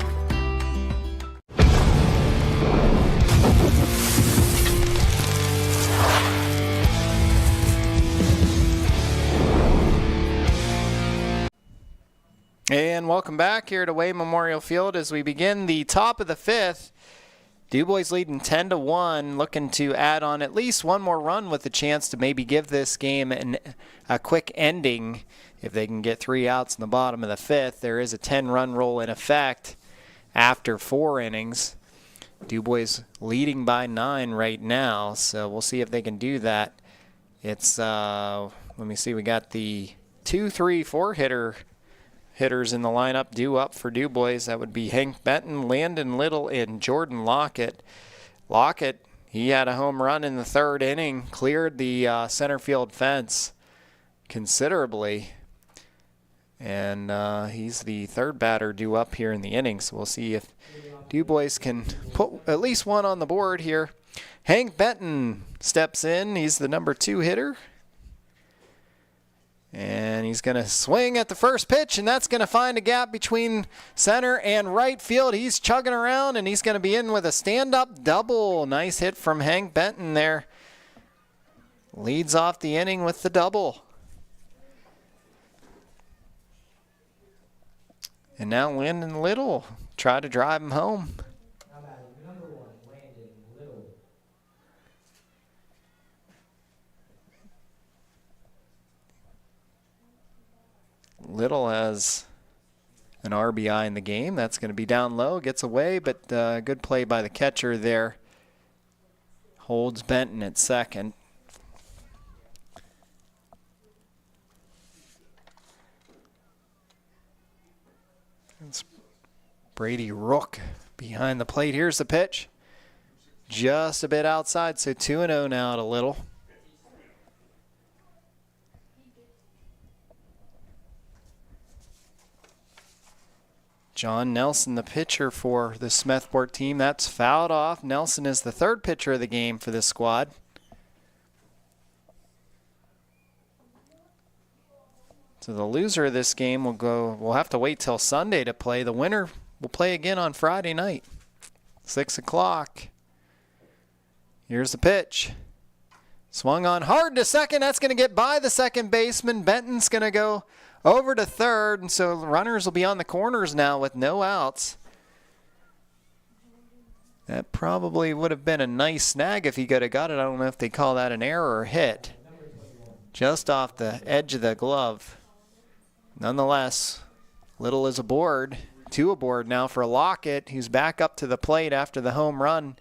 Speaker 6: And welcome back here to Way Memorial Field as we begin the top of the fifth. DuBois leading 10-1, looking to add on at least one more run with a chance to maybe give this game a quick ending. If they can get 3 outs in the bottom of the fifth, there is a 10-run rule in effect after 4 innings. DuBois leading by 9 right now, so we'll see if they can do that. It's, let me see, we got the 2, 3, 4 hitters in the lineup due up for DuBois. That would be Hank Benton, Landon Little, and Jordan Lockett. Lockett, he had a home run in the 3rd inning, cleared the center field fence considerably. And he's the 3rd batter due up here in the inning, so we'll see if DuBois can put at least one on the board here. Hank Benton steps in. He's the number 2 hitter. And he's going to swing at the first pitch, and that's going to find a gap between center and right field. He's chugging around, and he's going to be in with a stand-up double. Nice hit from Hank Benton there. Leads off the inning with the double. And now Landon Little try to drive him home.
Speaker 13: Number 1, Landon Little.
Speaker 6: Little has an RBI in the game. That's going to be down low, gets away, but good play by the catcher there. Holds Benton at second. It's Brady Rook behind the plate. Here's the pitch. Just a bit outside, so 2-0 now to Little. John Nelson, the pitcher for the Smethport team. That's fouled off. Nelson is the 3rd pitcher of the game for this squad. So the loser of this game we'll have to wait till Sunday to play. The winner will play again on Friday night, 6 o'clock. Here's the pitch. Swung on hard to second. That's going to get by the second baseman. Benton's going to go over to 3rd, and so runners will be on the corners now with no outs. That probably would have been a nice snag if he could have got it. I don't know if they call that an error or hit. Just off the edge of the glove. Nonetheless, Little is aboard. 2 aboard now for Lockett, who's back up to the plate after the home run.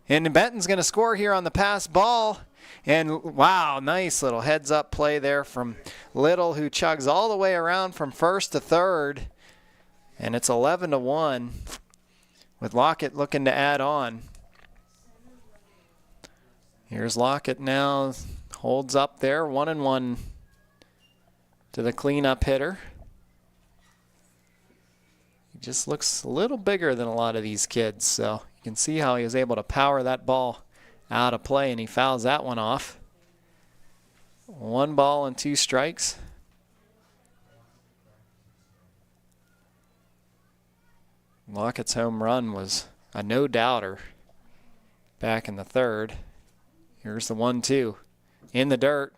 Speaker 6: And Benton's going to score here on the pass ball. And wow, nice little heads-up play there from Little, who chugs all the way around from 1st to 3rd. And it's 11-1 with Lockett looking to add on. Here's Lockett now, holds up there, 1-1 to the cleanup hitter. He just looks a little bigger than a lot of these kids, so you can see how he was able to power that ball out of play, and he fouls that one off. 1 ball and 2 strikes. Lockett's home run was a no-doubter back in the 3rd. Here's the 1-2 in the dirt.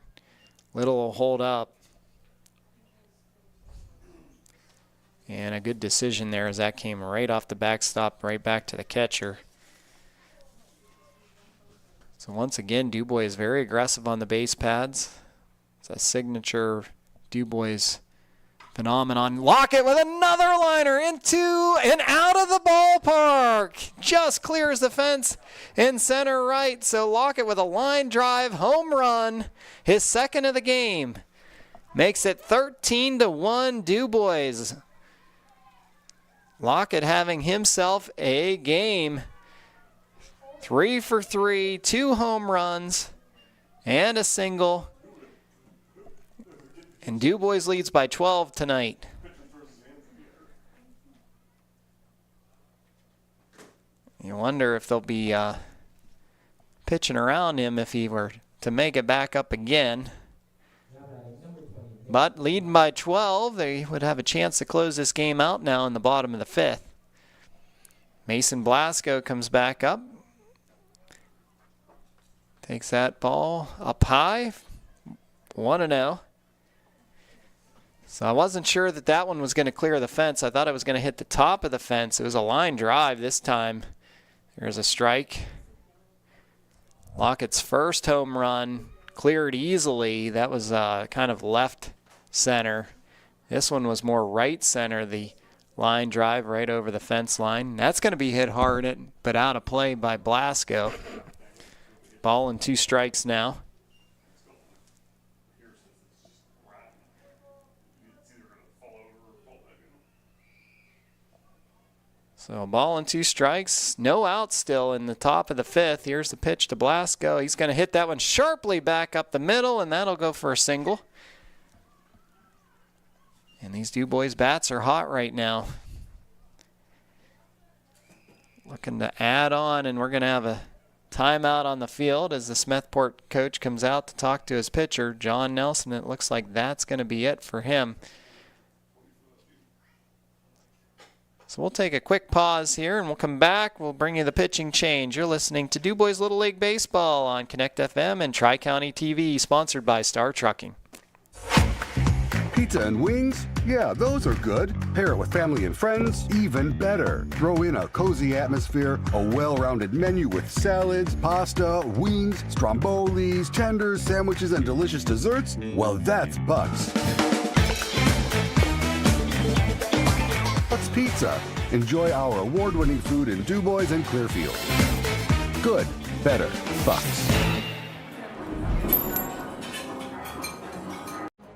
Speaker 6: Little will hold up. And a good decision there as that came right off the backstop, right back to the catcher. So once again, DuBois is very aggressive on the base pads. It's a signature DuBois phenomenon. Lockett with another liner into and out of the ballpark. Just clears the fence in center right. So Lockett with a line drive home run, his second of the game. Makes it 13-1 DuBois. Lockett having himself a game. 3 for 3, 2 home runs, and a single. And DuBois leads by 12 tonight. You wonder if they'll be pitching around him if he were to make it back up again. But leading by 12, they would have a chance to close this game out now in the bottom of the 5th. Mason Blasco comes back up. Takes that ball up high, 1-0. So I wasn't sure that that one was going to clear the fence. I thought it was going to hit the top of the fence. It was a line drive this time. There's a strike. Lockett's first home run cleared easily. That was kind of left center. This one was more right center, the line drive right over the fence line. That's going to be hit hard, but out of play by Blasco. Ball and 2 strikes now. So ball and 2 strikes. No outs still in the top of the 5th. Here's the pitch to Blasco. He's going to hit that one sharply back up the middle, and that'll go for a single. And these DuBois bats are hot right now. Looking to add on, and we're going to have a timeout on the field as the Smethport coach comes out to talk to his pitcher, John Nelson. It looks like that's going to be it for him. So we'll take a quick pause here and we'll come back. We'll bring you the pitching change. You're listening to DuBois Little League Baseball on Connect FM and Tri-County TV, sponsored by Star Trucking.
Speaker 9: Pizza and wings? Yeah, those are good. Pair it with family and friends? Even better. Throw in a cozy atmosphere, a well-rounded menu with salads, pasta, wings, strombolis, tenders, sandwiches, and delicious desserts? Well, that's Bucks. Bucks Pizza. Enjoy our award-winning food in DuBois and Clearfield. Good, better, Bucks.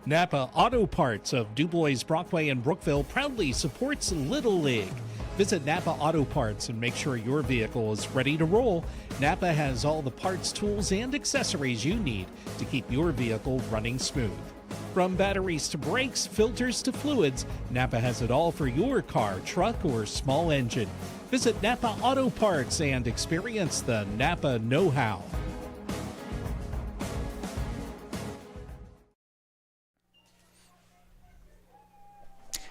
Speaker 19: Napa Auto Parts of DuBois, Brockway, and Brookville proudly supports Little League. Visit Napa Auto Parts and make sure your vehicle is ready to roll. Napa has all the parts, tools, and accessories you need to keep your vehicle running smooth. From batteries to brakes, filters to fluids, Napa has it all for your car, truck, or small engine. Visit Napa Auto Parts and experience the Napa know-how.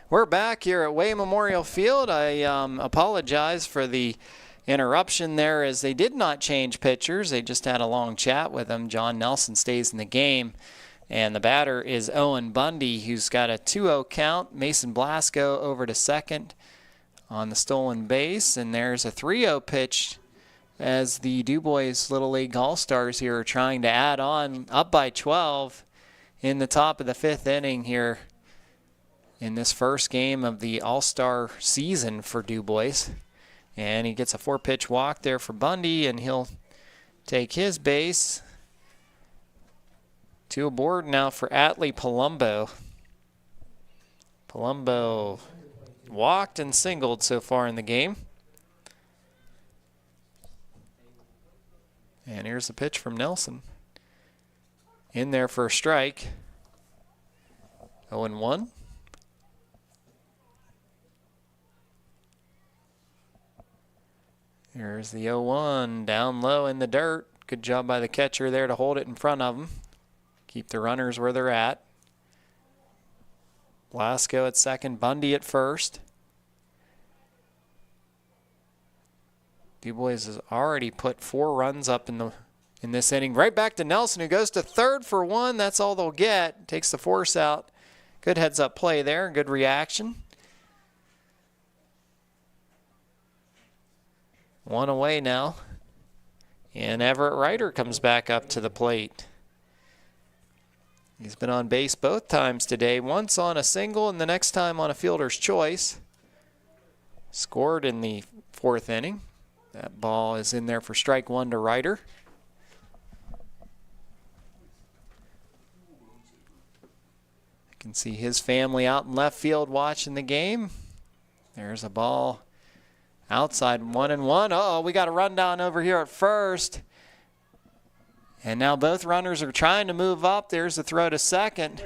Speaker 6: We're back here at Way Memorial Field. I apologize for the interruption there as they did not change pitchers. They just had a long chat with them. John Nelson stays in the game. And the batter is Owen Bundy, who's got a 2-0 count. Mason Blasco over to second on the stolen base. And there's a 3-0 pitch as the DuBois Little League All-Stars here are trying to add on, up by 12 in the top of the 5th inning here in this first game of the All-Star season for DuBois. And he gets a 4-pitch walk there for Bundy, and he'll take his base. 2 aboard now for Atlee Palumbo. Palumbo walked and singled so far in the game. And here's the pitch from Nelson. In there for a strike. 0-1. Here's the 0-1 down low in the dirt. Good job by the catcher there to hold it in front of him. Keep the runners where they're at. Blasco at second, Bundy at first. DuBois has already put 4 runs up in this inning. Right back to Nelson, who goes to third for 1. That's all they'll get. Takes the force out. Good heads-up play there. Good reaction. One away now. And Everett Ryder comes back up to the plate. He's been on base both times today, once on a single and the next time on a fielder's choice. Scored in the 4th inning. That ball is in there for strike 1 to Ryder. You can see his family out in left field watching the game. There's a ball outside, 1-1. Uh-oh, we got a rundown over here at first. And now both runners are trying to move up. There's a throw to second.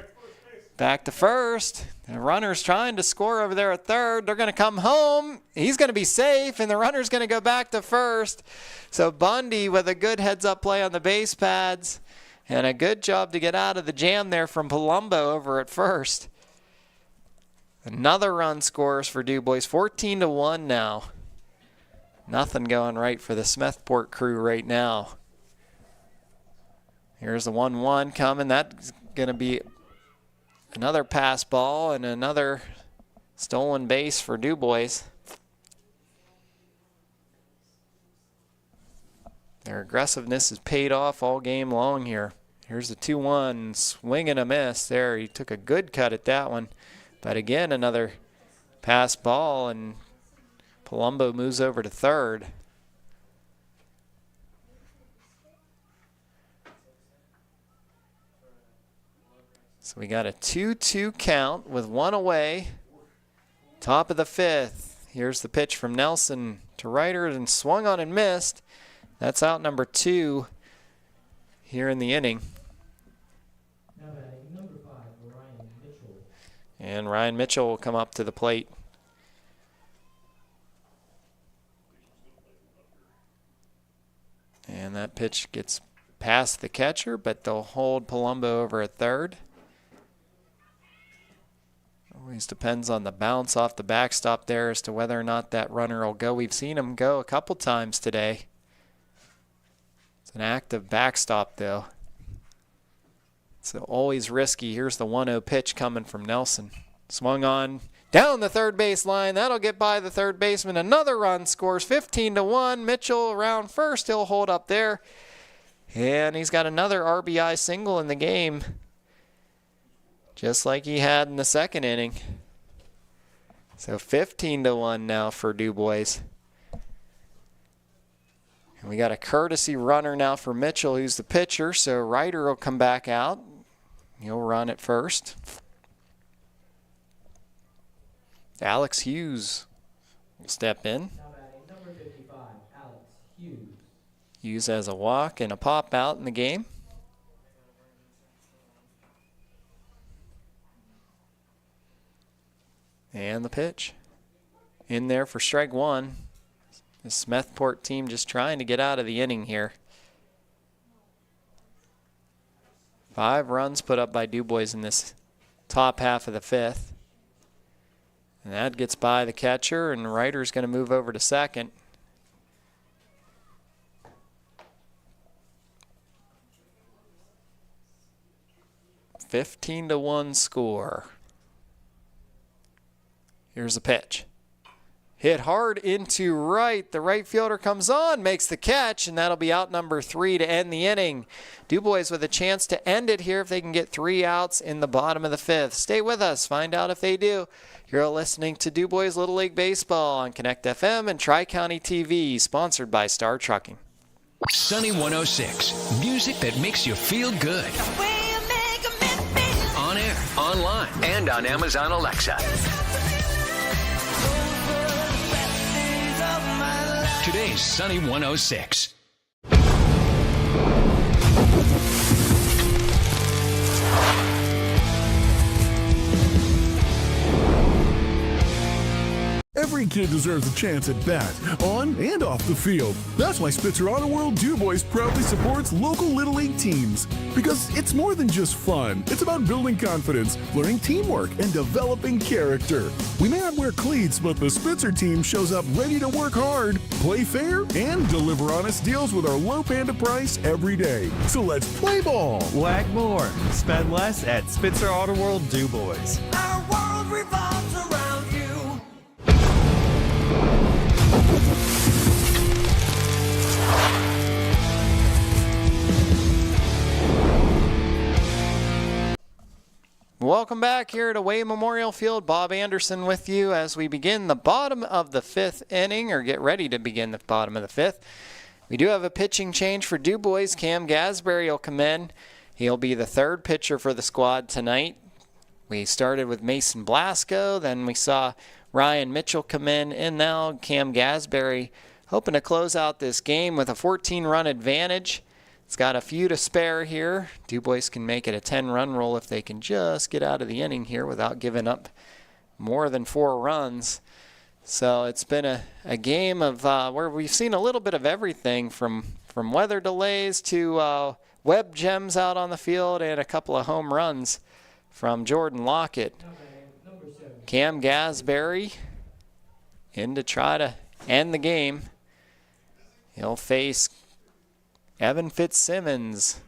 Speaker 6: Back to first. The runner's trying to score over there at third. They're going to come home. He's going to be safe, and the runner's going to go back to first. So Bundy with a good heads-up play on the base pads. And a good job to get out of the jam there from Palumbo over at first. Another run scores for DuBois. 14-1 now. Nothing going right for the Smethport crew right now. Here's the 1-1 coming. That's going to be another pass ball and another stolen base for DuBois. Their aggressiveness has paid off all game long here. Here's the 2-1, swing and a miss there. He took a good cut at that one. But again, another pass ball, and Palumbo moves over to third. So we got a 2-2 count with one away. Top of the 5th. Here's the pitch from Nelson to Ryder and swung on and missed. That's out number 2 here in the inning.
Speaker 13: Number 5, Ryan Mitchell.
Speaker 6: And Ryan Mitchell will come up to the plate. And that pitch gets past the catcher, but they'll hold Palumbo over at third. Always depends on the bounce off the backstop there as to whether or not that runner will go. We've seen him go a couple times today. It's an active backstop, though. So always risky. Here's the 1-0 pitch coming from Nelson. Swung on down the third base line. That'll get by the third baseman. Another run scores. 15-1. Mitchell around first. He'll hold up there. And he's got another RBI single in the game, just like he had in the second inning. So 15-1 now for DuBois. And we got a courtesy runner now for Mitchell, who's the pitcher, so Ryder will come back out. He'll run at first. Alex Hughes will step in.
Speaker 13: Number 55, Alex Hughes.
Speaker 6: Hughes has a walk and a pop out in the game. And the pitch. In there for strike 1. The Smethport team just trying to get out of the inning here. 5 runs put up by DuBois in this top half of the 5th. And that gets by the catcher, and Ryder's going to move over to second. A 15-1 score. Here's the pitch. Hit hard into right. The right fielder comes on, makes the catch, and that'll be out number 3 to end the inning. DuBois with a chance to end it here if they can get 3 outs in the bottom of the 5th. Stay with us. Find out if they do. You're listening to DuBois Little League Baseball on Connect FM and Tri-County TV, sponsored by Star Trucking.
Speaker 21: Sunny 106, music that makes you feel good. On air, online, and on Amazon Alexa. Today's Sunny 106.
Speaker 10: Every kid deserves a chance at bat, on and off the field. That's why Spitzer Auto World DuBois proudly supports local Little League teams. Because it's more than just fun. It's about building confidence, learning teamwork, and developing character. We may not wear cleats, but the Spitzer team shows up ready to work hard, play fair, and deliver honest deals with our low panda price every day. So let's play ball.
Speaker 11: Whack more. Spend less at Spitzer Auto World DuBois.
Speaker 12: Our world revolves around you.
Speaker 6: Welcome back here to Way Memorial Field. Bob Anderson with you as we begin the bottom of the 5th inning, or get ready to begin the bottom of the 5th. We do have a pitching change for DuBois. Cam Gasberry will come in. He'll be the 3rd pitcher for the squad tonight. We started with Mason Blasco, then we saw Ryan Mitchell come in, and now Cam Gasberry hoping to close out this game with a 14-run advantage. It's got a few to spare here. DuBois can make it a 10-run roll if they can just get out of the inning here without giving up more than 4 runs. So it's been a game of where we've seen a little bit of everything from weather delays to web gems out on the field and a couple of home runs from Jordan Lockett. Cam Gasberry in to try to end the game. He'll face Evan Fitzsimmons,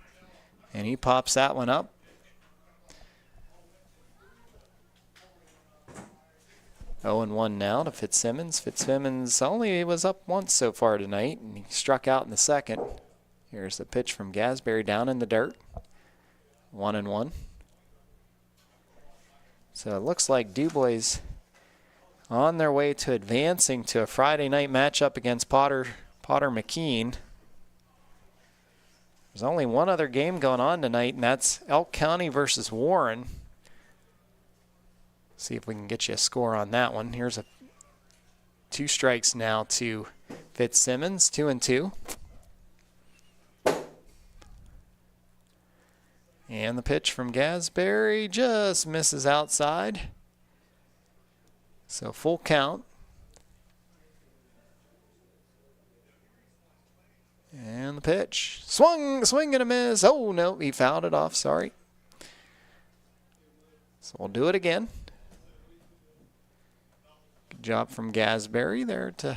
Speaker 6: and he pops that one up. Oh and 1 now to Fitzsimmons. Fitzsimmons only was up once so far tonight, and he struck out in the 2nd. Here's the pitch from Gasberry down in the dirt. 1 and 1. So it looks like DuBois on their way to advancing to a Friday night matchup against Potter McKean. There's only one other game going on tonight, and that's Elk County versus Warren. See if we can get you a score on that one. Here's 2 strikes now to Fitzsimmons, 2 and 2. And the pitch from Gasberry just misses outside. So full count. And the pitch. Swing and a miss. Oh, no, he fouled it off. Sorry. So we'll do it again. Good job from Gasberry there to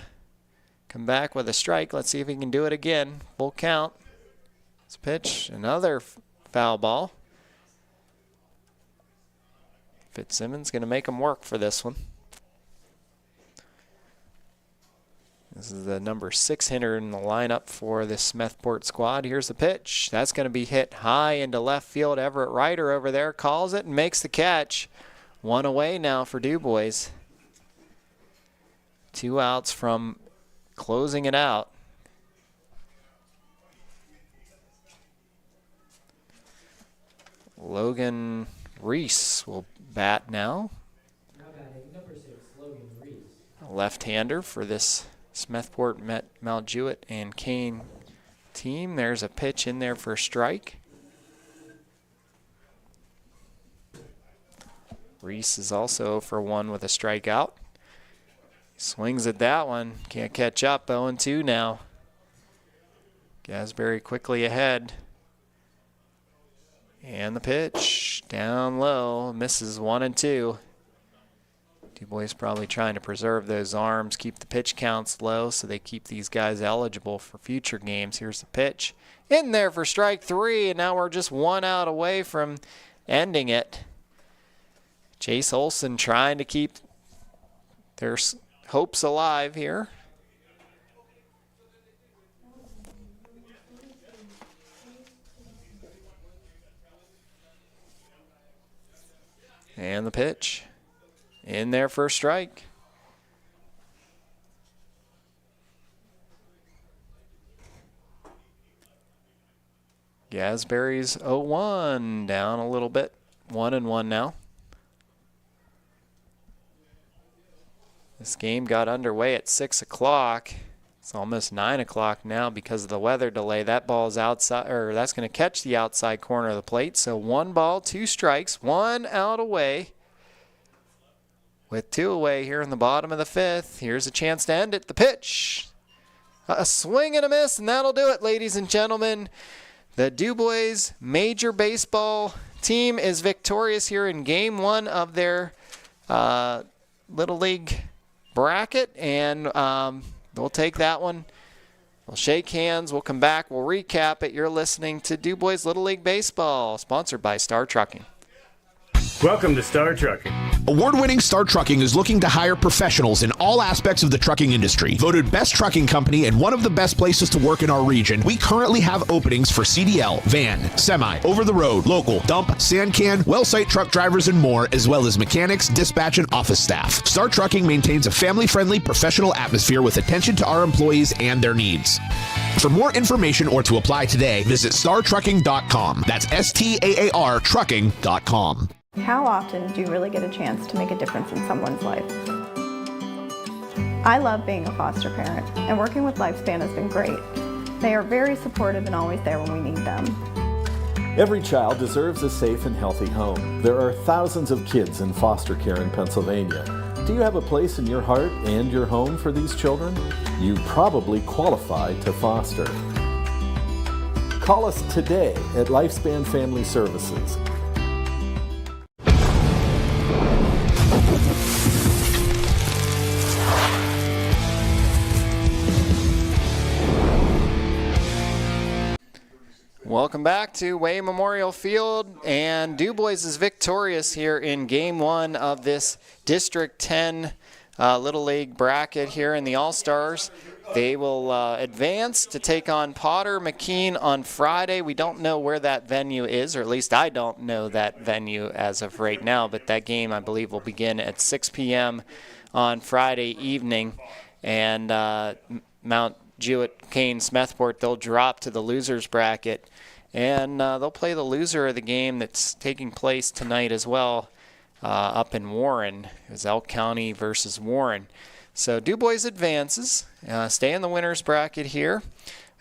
Speaker 6: come back with a strike. Let's see if he can do it again. Full count. This pitch, another foul ball. Fitzsimmons going to make him work for this one. This is the number 6 hitter in the lineup for the Smethport squad. Here's the pitch. That's going to be hit high into left field. Everett Ryder over there calls it and makes the catch. 1 away now for DuBois. 2 outs from closing it out. Logan Reese will bat now.
Speaker 13: Number 6, Logan Reese.
Speaker 6: A left-hander for this Smethport, Mount Jewett, and Kane team. There's a pitch in there for a strike. Reese is also 0 for 1 with a strikeout. Swings at that one. Can't catch up. 0-2 now. Gasberry quickly ahead. And the pitch down low. Misses 1 and 2. DuBois probably trying to preserve those arms, keep the pitch counts low so they keep these guys eligible for future games. Here's the pitch. In there for strike 3, and now we're just 1 out away from ending it. Chase Olson trying to keep their hopes alive here. And the pitch. In there for a strike. Gasberry's 0-1, down a little bit. 1 and 1 now. This game got underway at 6 o'clock. It's almost 9 o'clock now because of the weather delay. That ball's outside, or that's going to catch the outside corner of the plate. So 1 ball, 2 strikes, 1 out away. With 2 away here in the bottom of the 5th. Here's a chance to end it. The pitch. A swing and a miss, and that'll do it, ladies and gentlemen. The DuBois Major Baseball team is victorious here in Game 1 of their Little League bracket, and we'll take that one. We'll shake hands. We'll come back. We'll recap it. You're listening to DuBois Little League Baseball, sponsored by Star Trucking.
Speaker 17: Welcome to Star Trucking.
Speaker 18: Award-winning Star Trucking is looking to hire professionals in all aspects of the trucking industry. Voted best trucking company and one of the best places to work in our region, we currently have openings for CDL, van, semi, over-the-road, local, dump, sand can, well site truck drivers, and more, as well as mechanics, dispatch, and office staff. Star Trucking maintains a family-friendly, professional atmosphere with attention to our employees and their needs. For more information or to apply today, visit startrucking.com. That's STAAR trucking.com.
Speaker 7: How often do you really get a chance to make a difference in someone's life? I love being a foster parent, and working with Lifespan has been great. They are very supportive and always there when we need them.
Speaker 8: Every child deserves a safe and healthy home. There are thousands of kids in foster care in Pennsylvania. Do you have a place in your heart and your home for these children? You probably qualify to foster. Call us today at Lifespan Family Services.
Speaker 6: Welcome back to Way Memorial Field, and DuBois is victorious here in Game 1 of this District 10 Little League bracket here in the All-Stars. They will advance to take on Potter McKean on Friday. We don't know where that venue is, or at least I don't know that venue as of right now, but that game, I believe, will begin at 6 p.m. on Friday evening. And Mount Jewett, Kane, Smethport, they'll drop to the losers bracket. And they'll play the loser of the game that's taking place tonight as well up in Warren. It's Elk County versus Warren. So DuBois advances, stay in the winner's bracket here.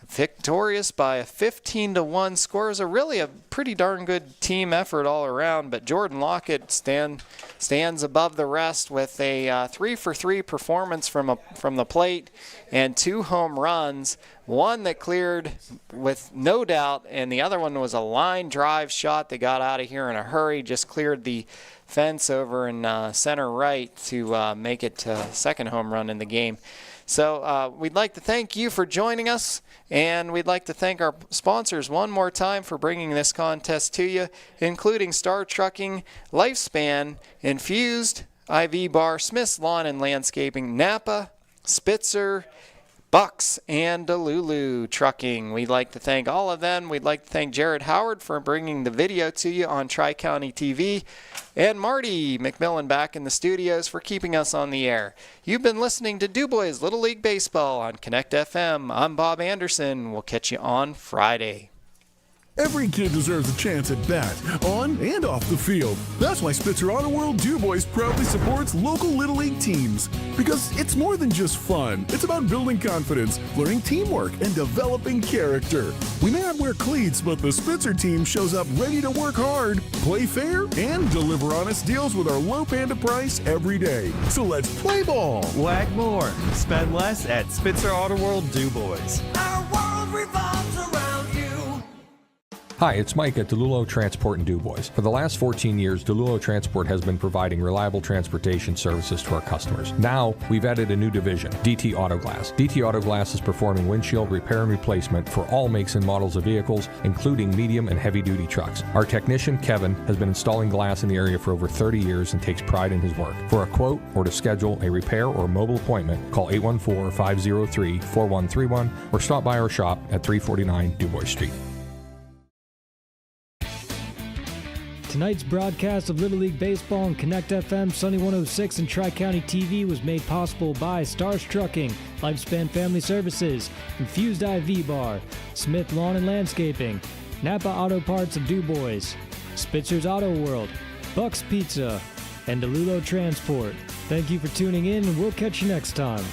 Speaker 6: Victorious by a 15-1 score. Is really a pretty darn good team effort all around, but Jordan Lockett stands above the rest with a 3-for-3 performance from the plate and 2 home runs. One that cleared with no doubt, and the other one was a line drive shot that got out of here in a hurry, just cleared the fence over in center right to make it second home run in the game. So we'd like to thank you for joining us, and we'd like to thank our sponsors one more time for bringing this contest to you, including Star Trucking, Lifespan, Infused, IV Bar, Smith's Lawn and Landscaping, Napa, Spitzer, Bucks, and Delulu Trucking. We'd like to thank all of them. We'd like to thank Jared Howard for bringing the video to you on Tri-County TV, and Marty McMillan back in the studios for keeping us on the air. You've been listening to DuBois Little League Baseball on Connect FM. I'm Bob Anderson. We'll catch you on Friday.
Speaker 10: Every kid deserves a chance at bat, on and off the field. That's why Spitzer Auto World DuBois proudly supports local Little League teams. Because it's more than just fun. It's about building confidence, learning teamwork, and developing character. We may not wear cleats, but the Spitzer team shows up ready to work hard, play fair, and deliver honest deals with our low panda price every day. So let's play ball.
Speaker 11: Whack more. Spend less at Spitzer Auto World DuBois.
Speaker 12: Our world revolves around you.
Speaker 14: Hi, it's Mike at DeLulo Transport in DuBois. For the last 14 years, DeLulo Transport has been providing reliable transportation services to our customers. Now, we've added a new division, DT Auto Glass. DT Auto Glass is performing windshield repair and replacement for all makes and models of vehicles, including medium and heavy-duty trucks. Our technician, Kevin, has been installing glass in the area for over 30 years and takes pride in his work. For a quote or to schedule a repair or mobile appointment, call 814-503-4131 or stop by our shop at 349 DuBois Street.
Speaker 20: Tonight's broadcast of Little League Baseball on Connect FM, Sunny 106, and Tri-County TV was made possible by Stars Trucking, Lifespan Family Services, Infused IV Bar, Smith Lawn and Landscaping, Napa Auto Parts of DuBois, Spitzer's Auto World, Buck's Pizza, and DeLulo Transport. Thank you for tuning in, and we'll catch you next time.